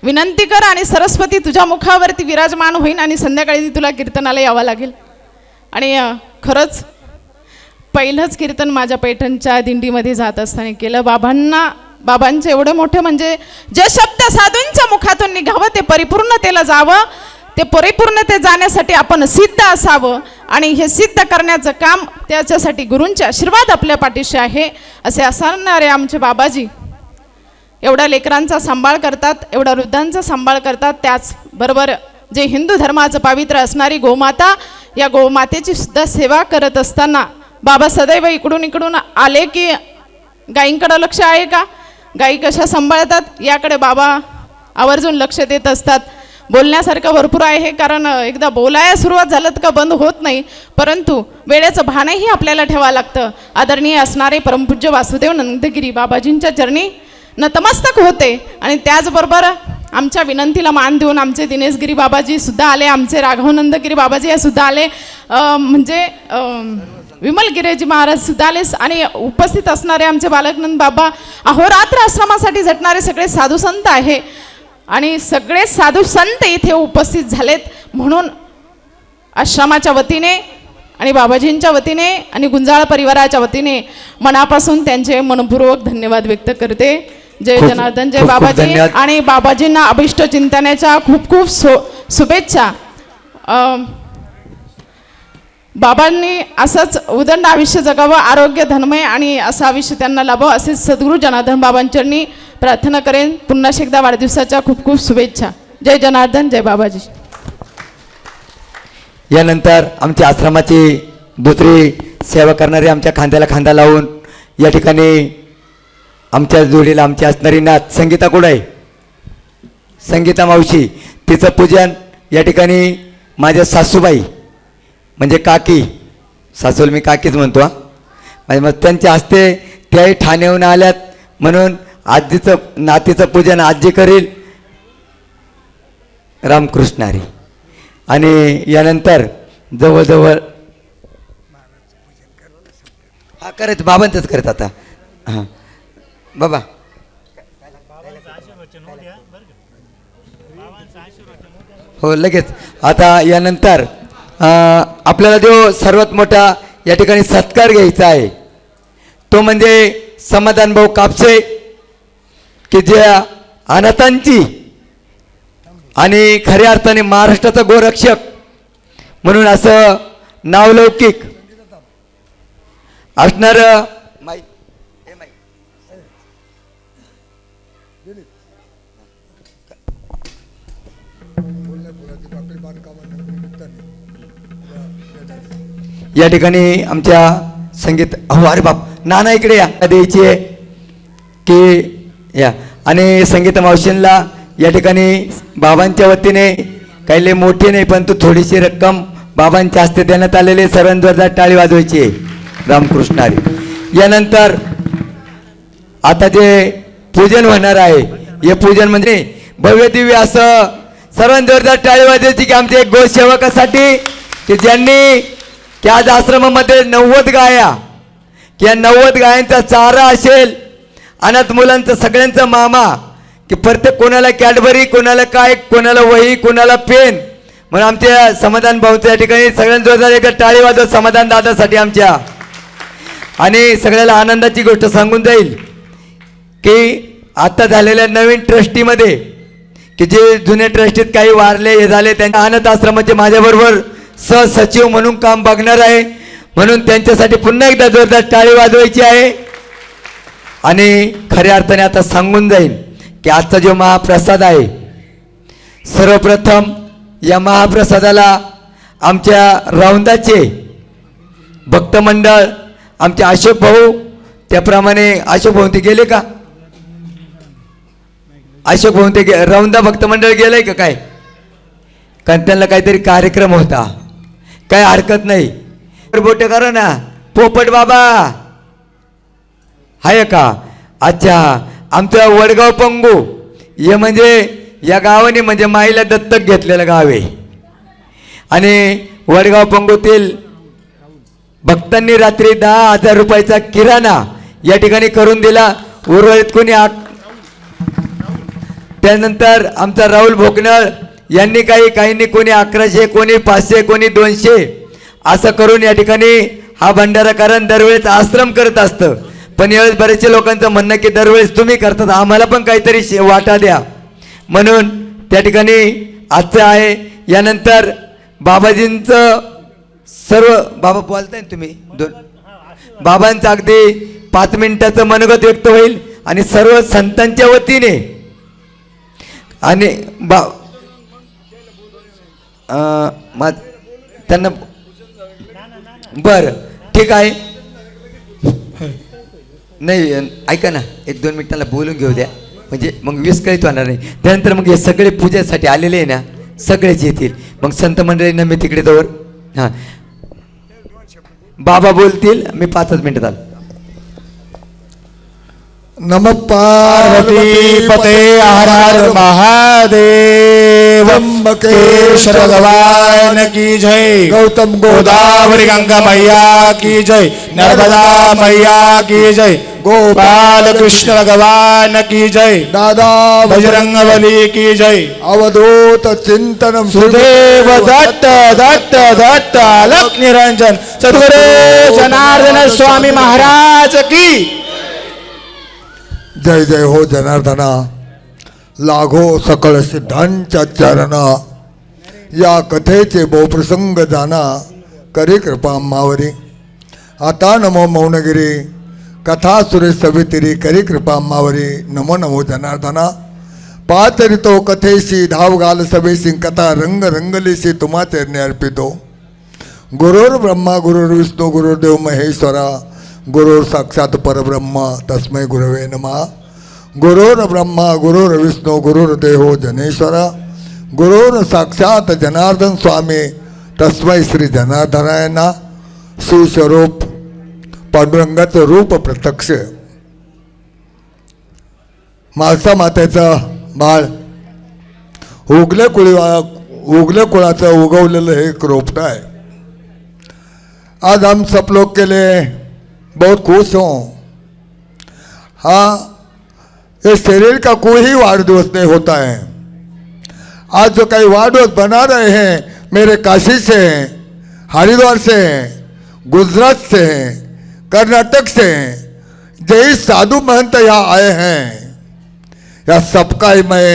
विनंती कर आणि सरस्वती तुझ्या मुखावरती विराजमान होईन आणि संध्याकाळी तुला कीर्तनाला यावं लागेल. आणि खरंच पहिलंच कीर्तन माझ्या पैठणच्या दिंडीमध्ये जात असताना केलं. बाबांचं एवढं मोठं म्हणजे जे शब्द साधूंच्या मुखातून निघावं ते परिपूर्णतेला जावं. ते परिपूर्णते जाण्यासाठी आपण सिद्ध असावं आणि हे सिद्ध करण्याचं काम त्याच्यासाठी गुरूंचे आशीर्वाद आपल्या पाठीशी आहे. असे असणारे आमचे बाबाजी एवढ्या लेकरांचा सांभाळ करतात, एवढ्या वृद्धांचा सांभाळ करतात. त्याचबरोबर जे हिंदू धर्माचं पावित्र्य असणारी गोमाता, या गोमातेची सुद्धा सेवा करत असताना बाबा सदैव इकडून आले की गायींकडं लक्ष आहे का, गायी कशा सांभाळतात याकडे बाबा आवर्जून लक्ष देत असतात. बोलण्यासारखं भरपूर आहे, कारण एकदा बोलायला सुरुवात झालं तर का बंद होत नाही, परंतु वेळेचं भानही आपल्याला ठेवावं लागतं. आदरणीय असणारे परमपूज्य वासुदेव नंदगिरी बाबाजींच्या चरणी नतमस्तक होते. आणि त्याचबरोबर आमच्या विनंतीला मान देऊन आमचे दिनेशगिरी बाबाजी सुद्धा आले, आमचे राघवनंदगिरी बाबाजी हे सुद्धा आले, म्हणजे विमलगिरीजी महाराज सुद्धा आले. आणि उपस्थित असणारे आमचे बालकनंद बाबा, अहोरात्र आश्रमासाठी झटणारे सगळे साधू संत आहे आणि सगळे साधू संत इथे उपस्थित झालेत. म्हणून आश्रमाच्या वतीने आणि बाबाजींच्या वतीने आणि गुंजाळ परिवाराच्या वतीने मनापासून त्यांचे मनपूर्वक धन्यवाद व्यक्त करते. जय जनार्दन, जय बाबाजी. आणि बाबाजींना अभिष्ट चिंतनाच्या खूप खूप शुभेच्छा. बाबांनी असंच उदंड आयुष्य जगावं, आरोग्य धनमय आणि असं आयुष्य त्यांना लाभावं असे सद्गुरू जनार्दन बाबांचरणी प्रार्थना करेन. पुन्हा एकदा वाढदिवसाच्या खूप खूप शुभेच्छा. जय जनार्दन, जय बाबाजी. यानंतर आमच्या आश्रमाची दुसरी सेवा करणारी आमच्या खांद्याला खांदा लावून या ठिकाणी आमच्या जोडीला आमची असणारी नात संगीता कुडाई, संगीता मावशी, तिचं पूजन या ठिकाणी माझ्या सासूबाई म्हणजे काकी, सासूला मी काकीच म्हणतो म्हणजे मग त्यांच्या हस्ते त्याही ठाण्याहून आल्यात, म्हणून आजीचं नातीचं पूजन आजी करील. रामकृष्णारी. आणि यानंतर जवळजवळ हा करत बाबांचंच करत आता. हां बाबा हो लगेच. आता यानंतर आपल्याला जो सर्वात मोठा या ठिकाणी सत्कार घ्यायचा आहे तो म्हणजे समाधान भाऊ कापसे, की ज्या अनाथांची आणि खऱ्या अर्थाने महाराष्ट्राचा गोरक्षक म्हणून असं नावलौकिक असणारं या ठिकाणी आमच्या संगीत अरे बाप नाना इकडे या द्यायची आहे की या. आणि संगीत मावशींना या ठिकाणी बाबांच्या वतीने काही लय मोठी नाही पण तू थोडीशी रक्कम बाबांच्या हस्ते देण्यात आलेले सर्वांनी जोरदार टाळी वाजवायची आहे. रामकृष्णारी. यानंतर आता जे पूजन होणार आहे हे पूजन म्हणजे भव्य दिव्य असं सर्वांनी जोरदार टाळी वाजवायची की आमच्या एक गोसेवकासाठी की ज्यांनी की आज आश्रमामध्ये 90 गाया, की या 90 गायांचा चारा असेल, अनाथ मुलांचं सगळ्यांचं मामा, की प्रत्येक कोणाला कॅडबरी, कोणाला काय, कोणाला वही, कोणाला पेन. म्हणून आमच्या समाधान भाऊच्या ठिकाणी सगळ्यांना जोरदार एकदा टाळी वाजव समाधान दादासाठी आमच्या. आणि सगळ्याला आनंदाची गोष्ट सांगून जाईल की आता झालेल्या नवीन ट्रस्टीमध्ये, की जे जुन्या ट्रस्टीत काही वारले हे झाले, त्यांच्या अनाथ आश्रमाचे माझ्याबरोबर सहसचिव म्हणून काम बघणार आहे. म्हणून त्यांच्यासाठी पुन्हा एकदा जोरदार टाळी वाजवायची आहे. आणि खऱ्या अर्थाने आता सांगून जाईल की आजचा जो महाप्रसाद आहे, सर्वप्रथम या महाप्रसादाला आमच्या रौंदाचे भक्त मंडळ, आमचे अशोक भाऊ, त्याप्रमाणे अशोक भाऊ ते गेले का? अशोक भाऊ ते रौंदा भक्त मंडळ गेलंय का काय? कारण त्यांना काहीतरी कार्यक्रम होता. काय हरकत नाही, बोटे करा ना. पोपट बाबा आहे का? अच्छा, आमचं वडगाव पंगू हे म्हणजे या गावाने म्हणजे माईला दत्तक घेतलेलं गाव आहे. आणि वडगाव पंगूतील भक्तांनी रात्री 10,000 रुपयाचा किराणा या ठिकाणी करून दिला. उर्वरित कोणी त्यानंतर आमचा राहुल भोकनळ यांनी काहींनी कोणी 1100, कोणी 500, कोणी 200 असं करून या ठिकाणी हा भंडारा. कारण दरवेळेस आश्रम करत असतं, पण यावेळेस बरेचसे लोकांचं म्हणणं की दरवेळेस तुम्ही करतात, आम्हाला पण काहीतरी वाटा द्या. म्हणून त्या ठिकाणी आजचं आहे. यानंतर बाबाजींचं सर्व, बाबा बोलताय ना तुम्ही, बाबांचं अगदी 5 मिनिटाचं मनोगत व्यक्त होईल. आणि सर्व संतांच्या वतीने आणि त्यांना बरं ठीक आहे. नाही ऐका ना, 1-2 मिनिटाला बोलून घेऊ द्या, म्हणजे मग विस्कळीत होणार नाही. त्यानंतर मग हे सगळे पूजेसाठी आलेले आहे ना, सगळेच येतील. मग संत मंडळींना मी तिकडे जवळ, हां बाबा बोलतील, मी 5 मिनिटात आलो. नमः पार्वती पते हर हर महादेव. त्र्यंबकेश्वर भगवान की जय. गौतम गोदावरी गंगा मैया की जय. नर्मदा मैया की जय. गोपाल कृष्ण भगवान की जय. दादा बजरंग बली की जय. अवधूत चिंतन सुदेव दत्त दत्त दत्त अलक निरंजन सद्गुरु जनार्दन स्वामी महाराज की जय. जय हो जनार्दना, लागो सकळ सिद्धांच्या चरण. या कथेचे बहुप्रसंग जाना, करी कृपा मावरी. आता नमो मौनगिरी, कथा सुरेश सवितिरी, करी कृपा मावरी. नमो नमो जनार्दना. पातरी तो कथेशी धाव घाल सभेशी, कथा रंग रंगलीशी तुम्हा चरणी अर्पितो. गुरुर् ब्रह्मा गुरुर्विष्णू गुरुर्देव महेश्वरा, गुरुर साक्षात परब्रह्म तस्मै गुरवे नमः. गुरुर ब्रह्मा गुरुर्विष्णू गुरुर्देव जनेश्वरा, गुरुर साक्षात जनार्दन स्वामी तस्मै श्री जनार्दनाय नमः. सुस्वरूप पांडुरंगाचं रूप प्रत्यक्ष मासा मातेचं बाळ, उगले कुळाचं उगवलेलं हे एक रोपटं आहे. आज हम सब लोग के लिए बहुत खुश हों. हाँ, ये शरीर का कोई वाढदिवस नहीं होता है. आज जो कई वाढदिवस बना रहे हैं, मेरे काशी से हैं, हरिद्वार से हैं, गुजरात से हैं, कर्नाटक से हैं, जय साधु महंत यहाँ आए हैं. या सबका ही मैं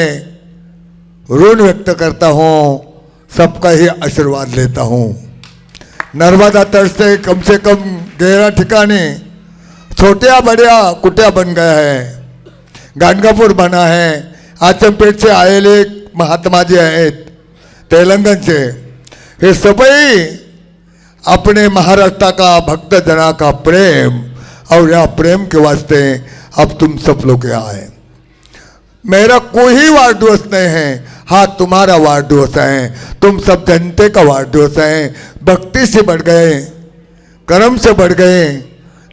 ऋण व्यक्त करता हूँ, सबका ही आशीर्वाद लेता हूँ. नर्मदा तट से कम 11 ठिकाने छोट्या बड्या कुट्या बन गया है. गाणगापूर बना है. आचमपेट से आएले महात्मा जी आहेत तेलंगन से. हे सभी अपने महाराष्ट्र का भक्त जना का प्रेम, और यह प्रेम के वास्ते अब तुम सब लोग यहाँ आए. मेरा कोई वार दिवस नहीं है, हाँ तुम्हारा वार दिवस है. तुम सब जनते का वार दिवस है. भक्ति से बढ़ गए, कर्म से बढ़ गए,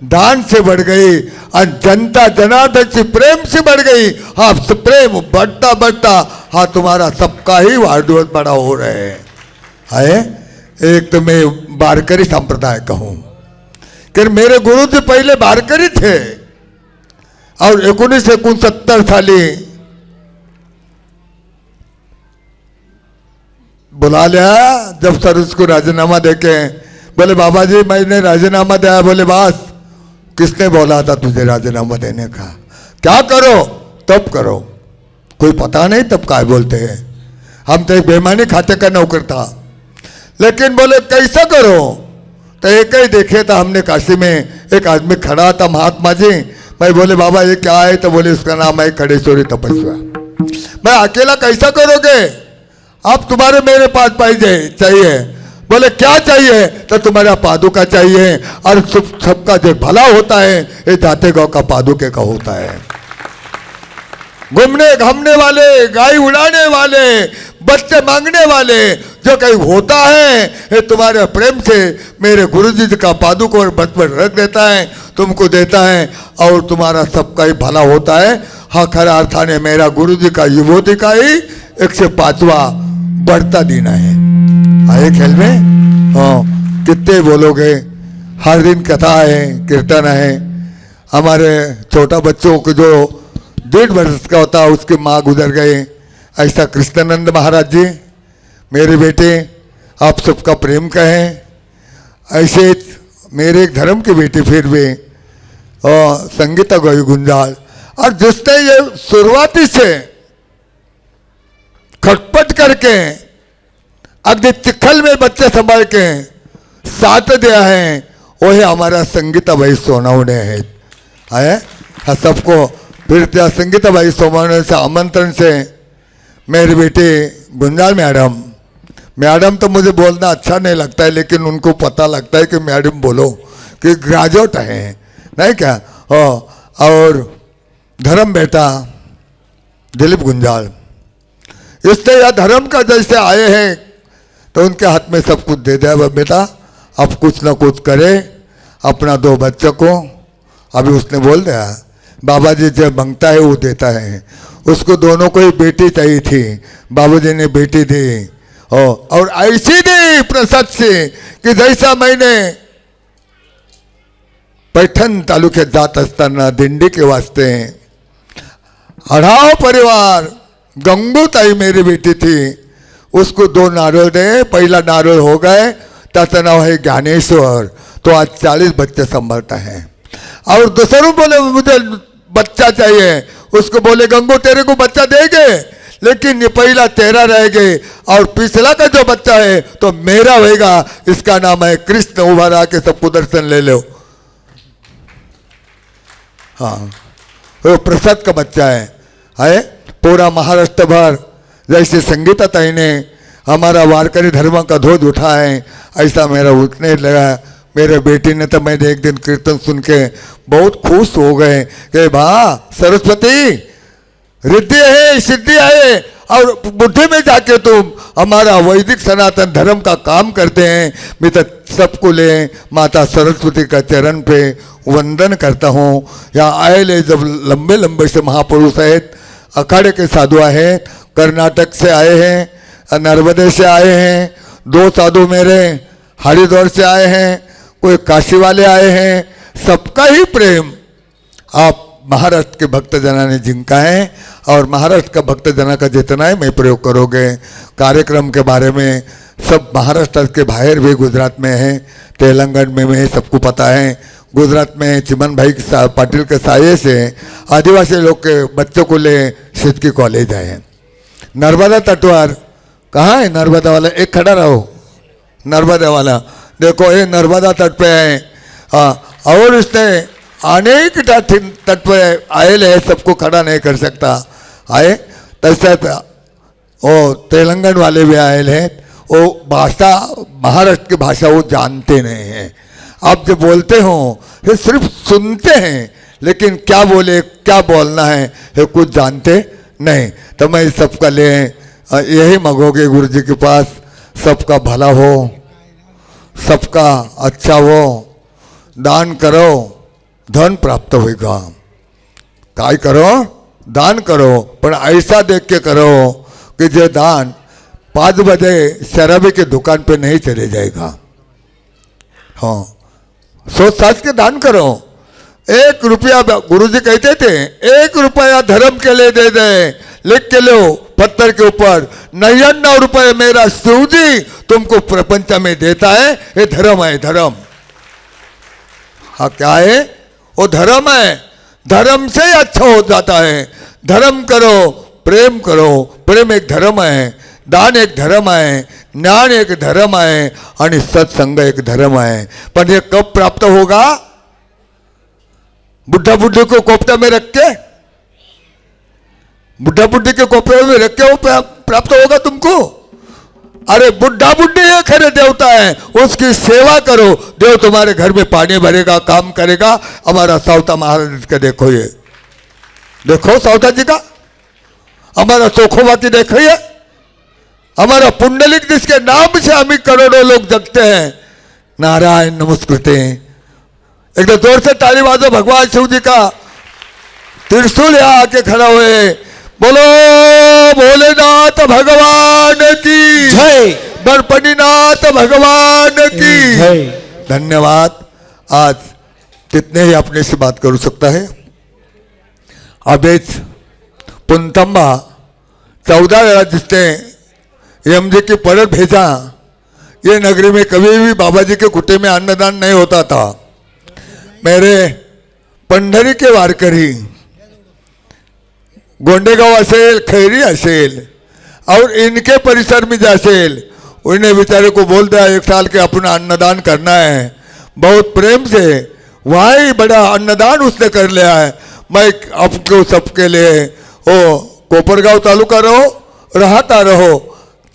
दान से बढ़ गई, और जनता जनार्दन से प्रेम से बढ़ गई. हाँ प्रेम बढ़ता बढ़ता हाँ तुम्हारा सबका ही वार दिवस बड़ा हो रहे है. एक तो मैं वारकरी संप्रदाय का हूँ कि मेरे गुरु जी पहले वारकरी थे और 1969 साली बुला लिया। जब सर उसको राजीनामा देके बोले बाबा जी मैंने राजीनामा दिया। बोले बस किसने बोला था तुझे राजीनामा देने का? क्या करो तब करो, कोई पता नहीं तब क्या बोलते हैं। हम तो एक बेईमानी खाते का नौकर था, लेकिन बोले कैसा करो? तो एक ही देखे था हमने काशी में, एक आदमी खड़ा था महात्मा जी। मैं बोले बाबा ये क्या है? तो बोले उसका नाम है खड़ेश्वरी तपस्या। मैं अकेला कैसा करोगे? आप तुम्हारे मेरे पास चाहिए। बोले क्या चाहिए? तो तुम्हारा पादुका चाहिए, और सबका जो भला होता है ये जाते गाँव का पादुके का होता है। घूमने घामने वाले, गाय उड़ाने वाले, बच्चे मांगने वाले जो कहीं होता है ये तुम्हारे प्रेम से मेरे गुरुजी का पादुक और बचपन रख देता है, तुमको देता है, और तुम्हारा सबका ही भला होता है। हाँ खरा अर्थाने मेरा गुरुजी का युवती का ही 105वां बढ़ता दिन है। आए खेल में हाँ कितने बोलोगे? हर दिन कथा है, कीर्तन है। हमारे छोटा बच्चों को जो 1.5 वर्ष का होता उसके माँ गुजर गए। ऐसा कृष्णानंद महाराज जी मेरे बेटे आप सबका प्रेम का है। ऐसे मेरे एक धर्म के बेटे फिर भी संगीता गई गुंजाल, और जिसने ये शुरुआती से खटपट करके अगले चिखल में बच्चे संभाल के साथ दिया है वही हमारा संगीता भाई सोनावणे है। हाँ सबको फिर त्या संगीता भाई सोनावणे से आमंत्रण से मेरे बेटे गुंजाल मैडम तो मुझे बोलना अच्छा नहीं लगता है, लेकिन उनको पता लगता है कि मैडम बोलो कि ग्रेजुएट है नहीं क्या। और धर्म बेटा दिलीप गुंजाल, इससे यह धर्म का जैसे आए हैं तो उनके हाथ में सब कुछ दे दिया। बेटा अब कुछ ना कुछ करे अपना 2 बच्चों को। अभी उसने बोल दिया बाबा जी जो मांगता है वो देता है। उसको दोनों को ही बेटी चाहिए थी, बाबूजी ने बेटी दी, और ऐसी दी प्रसाद से कि जैसा मैंने पैठण तालुक्यात जात असताना दिंडी के वास्ते अढ़ाव परिवार गंगूताई मेरी बेटी थी, उसको 2 नारळ दे। पहला नारळ हो गए, त्याचं नाव है ज्ञानेश्वर, तो आज 40 बच्चे संभालता है। और दूसरों बोले मुझे बच्चा चाहिए, उसको बोले गंगू तेरे को बच्चा देंगे, लेकिन ये पहला तेरा रहेगा और पिछला का जो बच्चा है तो मेरा होएगा। इसका नाम है कृष्ण। उभर आके सबको दर्शन ले लो। हाँ वो प्रसाद का बच्चा है। पूरा महाराष्ट्र भर जैसे संगीता ताई ने हमारा वारकरी धर्म का ध्वज उठा है, ऐसा मेरा उठने लगा। मेरे बेटी ने तो मैंने एक दिन कीर्तन सुन के बहुत खुश हो गए कि वाह सरस्वती रिद्धि है, सिद्धि है, और बुद्धि में जाके तुम हमारा वैदिक सनातन धर्म का काम करते हैं। मैं तो सबको ले माता सरस्वती का चरण पे वंदन करता हूँ। यहाँ आए ले जब लंबे लंबे से महापुरुष हैं, अखाड़े के साधु हैं, कर्नाटक से आए हैं, नर्मदे से आए हैं, 2 साधु मेरे हरिद्वार से आए हैं, कोई काशी वाले आए हैं। सबका ही प्रेम आप महाराष्ट्र के भक्तजना ने जिनका है, और महाराष्ट्र का भक्तजना का जितना है मैं प्रयोग करोगे। कार्यक्रम के बारे में सब महाराष्ट्र के बाहर भी गुजरात में है, तेलंगाना में है, सबको पता है। गुजरात में चिमन भाई पाटिल के साये से आदिवासी लोग के बच्चों को ले सिद्धकी कॉलेज आए। नर्मदा तटवार कहाँ है? नर्मदा वाला एक खड़ा रहो, नर्मदा वाला देखो ये नर्मदा तट पे है। और इसने अनेक तट पे आयल है, सबको खड़ा नहीं कर सकता। आए तैसे वो तेलंगाना वाले भी आयल हैं, वो भाषा महाराष्ट्र की भाषा वो जानते नहीं हैं। आप जो बोलते हो ये सिर्फ सुनते हैं, लेकिन क्या बोले क्या बोलना है ये कुछ जानते नहीं। तो मैं सबका ले यही मांगोगे गुरु जी के पास, सबका भला हो, सबका अच्छा हो। दान करो धन प्राप्त होगा। काय करो? दान करो, पर ऐसा देख के करो कि जो दान 5 बजे शराबी के दुकान पे नहीं चले जाएगा। हाँ, सोच साच के दान करो। 1 रुपया, गुरुजी कहते थे 1 रुपया धर्म के लिए दे दे, लिख के लो पत्थर के ऊपर, 99 रुपये मेरा शिवजी तुमको प्रपंच में देता है। ये धर्म है, धर्म। हाँ, क्या है वो? धर्म है। धर्म से अच्छा हो जाता है। धर्म करो, प्रेम करो। प्रेम एक धर्म है, दान एक धर्म है, ज्ञान एक धर्म है आणि सत्संग एक धर्म है। पण ये कब प्राप्त होगा? बुढ़ा बुढ़ी को कोपटा में रख के, बुढ़ा बुढ़ी के कोपटे में रख के वो प्राप्त होगा तुमको? अरे बुढ़ा बुढ़ी ये खरे देवता है, उसकी सेवा करो, देव तुम्हारे घर में पानी भरेगा, काम करेगा। हमारा सावता महाराज का देखो, ये देखो सावता जी का, हमारा चोखोबाती देखो, ये हमारा पुंडलिक जिसके नाम से हम करोड़ों लोग जगते हैं। नारायण नमस्कृते। एकदम जोर से ताली बाजो भगवान शिव जी का त्रिशूल यहाँ आके खड़ा हुए। बोलो भोलेनाथ भगवान की जय, गणपतिनाथ भगवान की जय। धन्यवाद। आज कितने ही अपने से बात करू सकता है। अबेज पुनतंबा 14 वेळा जिसने एमजी की परत भेजा। ये नगरी में कभी भी बाबा जी के कुटे में अन्नदान नहीं होता था। मेरे पंढरी के वारकरी, गोंडेगाव असेल, खैरी असेल और इनके परिसर में जो असेल, उन्हें बेचारे को बोल दिया 1 साल के अपना अन्नदान करना है। बहुत प्रेम से वहाँ ही बड़ा अन्नदान उसने कर लिया है। मैं आपको सबके लिए ओ कोपरगांव तालुका रहो, राहता रहो,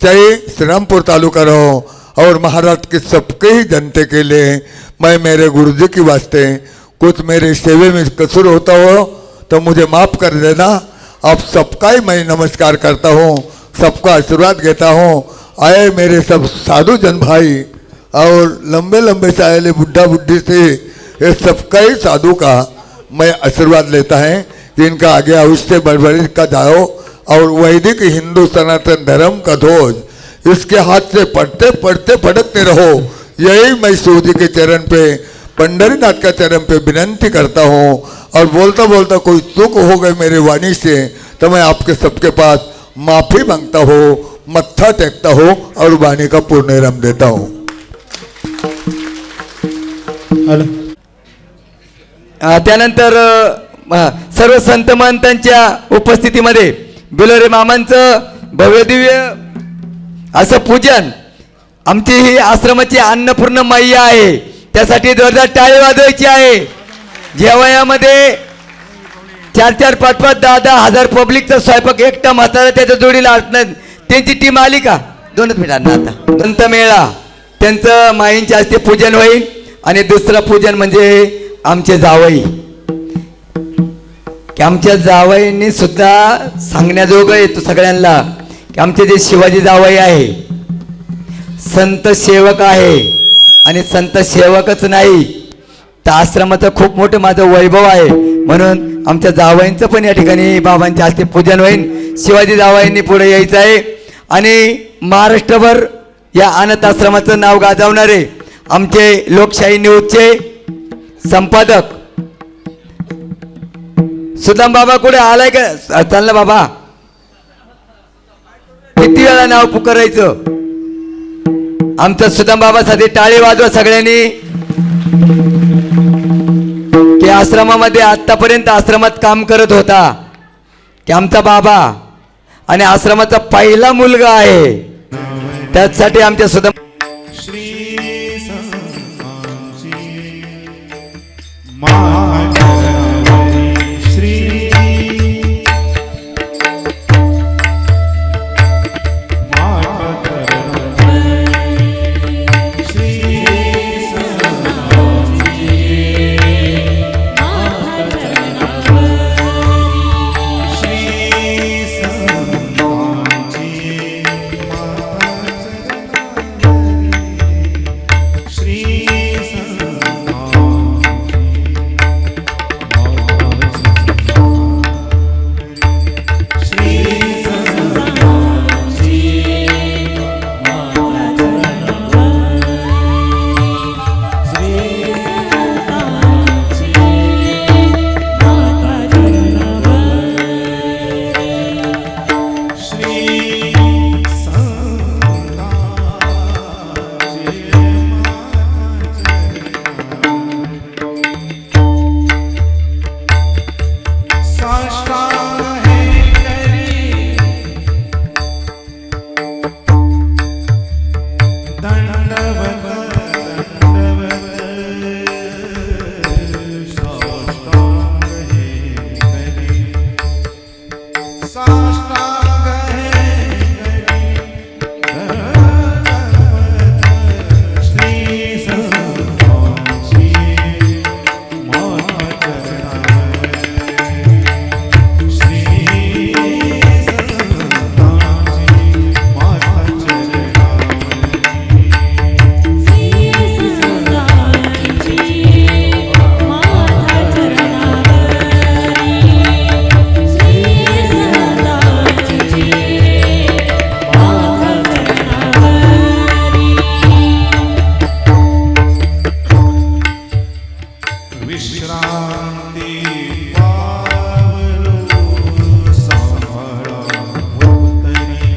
चाहे श्रीरामपुर तालुका रहो और महाराष्ट्र के सबके ही जनते के लिए मैं मेरे गुरुजी के वास्ते कुछ मेरे सेवे में कसूर होता हो तो मुझे माफ़ कर देना। आप सबका ही मैं नमस्कार करता हूँ, सबका आशीर्वाद देता हूँ। आए मेरे सब साधु जन भाई और लंबे लंबे से आए बुढ़ा बुढ़ी से, ये सबका ही साधु का मैं आशीर्वाद लेता है कि इनका आगे अवश्य बढ़ का जाओ और वैदिक हिंदू सनातन धर्म का ध्वज इसके हाथ से पढ़ते पढ़ते फटकते रहो। यही मैं शिव जी के चरण पे, पंढरीनाथ का चरण पे विनंती करता हूँ। और बोलता बोलता कोई चूक हो गई मेरी वाणी से तो मैं आपके सबके पास माफ़ी मांगता हूँ, मत्था टेकता हूँ और वाणी का पूर्णविराम देता हूँ। त्यानंतर सर्व संत महंतांच्या उपस्थितीमध्ये बिलोरे मामांचं भव्यदिव्य असं पूजन, आमची ही आश्रमाची अन्नपूर्ण मैया आहे, त्यासाठी जोरदार टाळी वाजवायची आहे। जेवयामध्ये 4-4, 5-5, 10-10 हजार पब्लिकचा स्वयंपाक एकटा म्हातारा त्याच्या जोडीला असणार। त्यांची टीम आली का? 2 मिनिटांना आता संत मेळा त्यांचं माईंच्या हस्ते पूजन होईल। आणि दुसरं पूजन म्हणजे आमचे जावई, की आमच्या जावईंनी सुद्धा सांगण्याजोगं येतो सगळ्यांना की आमचे जे शिवाजी जावई आहे संत सेवक आहे। आणि संत सेवकच नाही तर आश्रमाचं खूप मोठं माझं वैभव आहे, म्हणून आमच्या जावईंचं पण या ठिकाणी बाबांच्या हस्ते पूजन होईल। शिवाजी जावईंनी पुढे यायचं आहे आणि महाराष्ट्रभर या अनाथ आश्रमाचं नाव गाजवणारे आमचे लोकशाही न्यूजचे संपादक सुदाम बाबा कुठे आलाय का? चाललं बाबा, किती वेळा नाव पुकारायचं? आमचं सुदाम बाबासाठी टाळी वाजवा सगळ्यांनी, की आश्रमामध्ये आतापर्यंत आश्रमात काम करत होता, की आमचा बाबा आणि आश्रमाचा पहिला मुलगा आहे। त्यासाठी आमच्या सुदाम साष्टांग हे करी दंडवत साष्टांग हे करी साष्टांग हे करी श्री संतांची माता चरणावर श्री संतांची माता चरणावर विश्रांती पावलो सांभाळा उत्तरी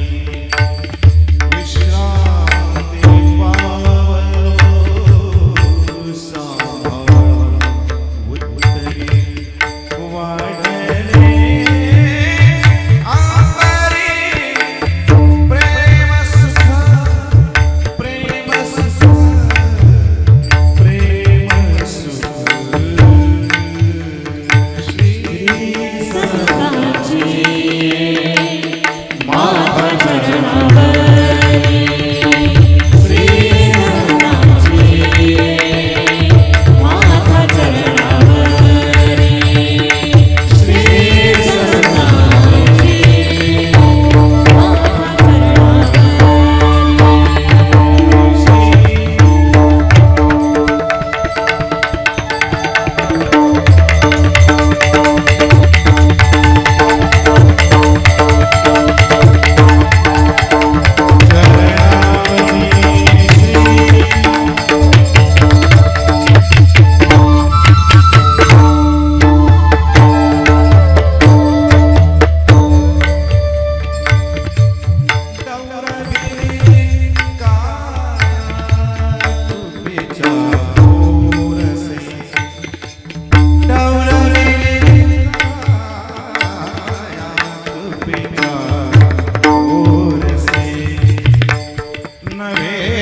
विश्रांती पावलो सांभाळा उत्तरी वाढले आंतरी प्रेम सुख प्रेम सुख प्रेम सुख नवे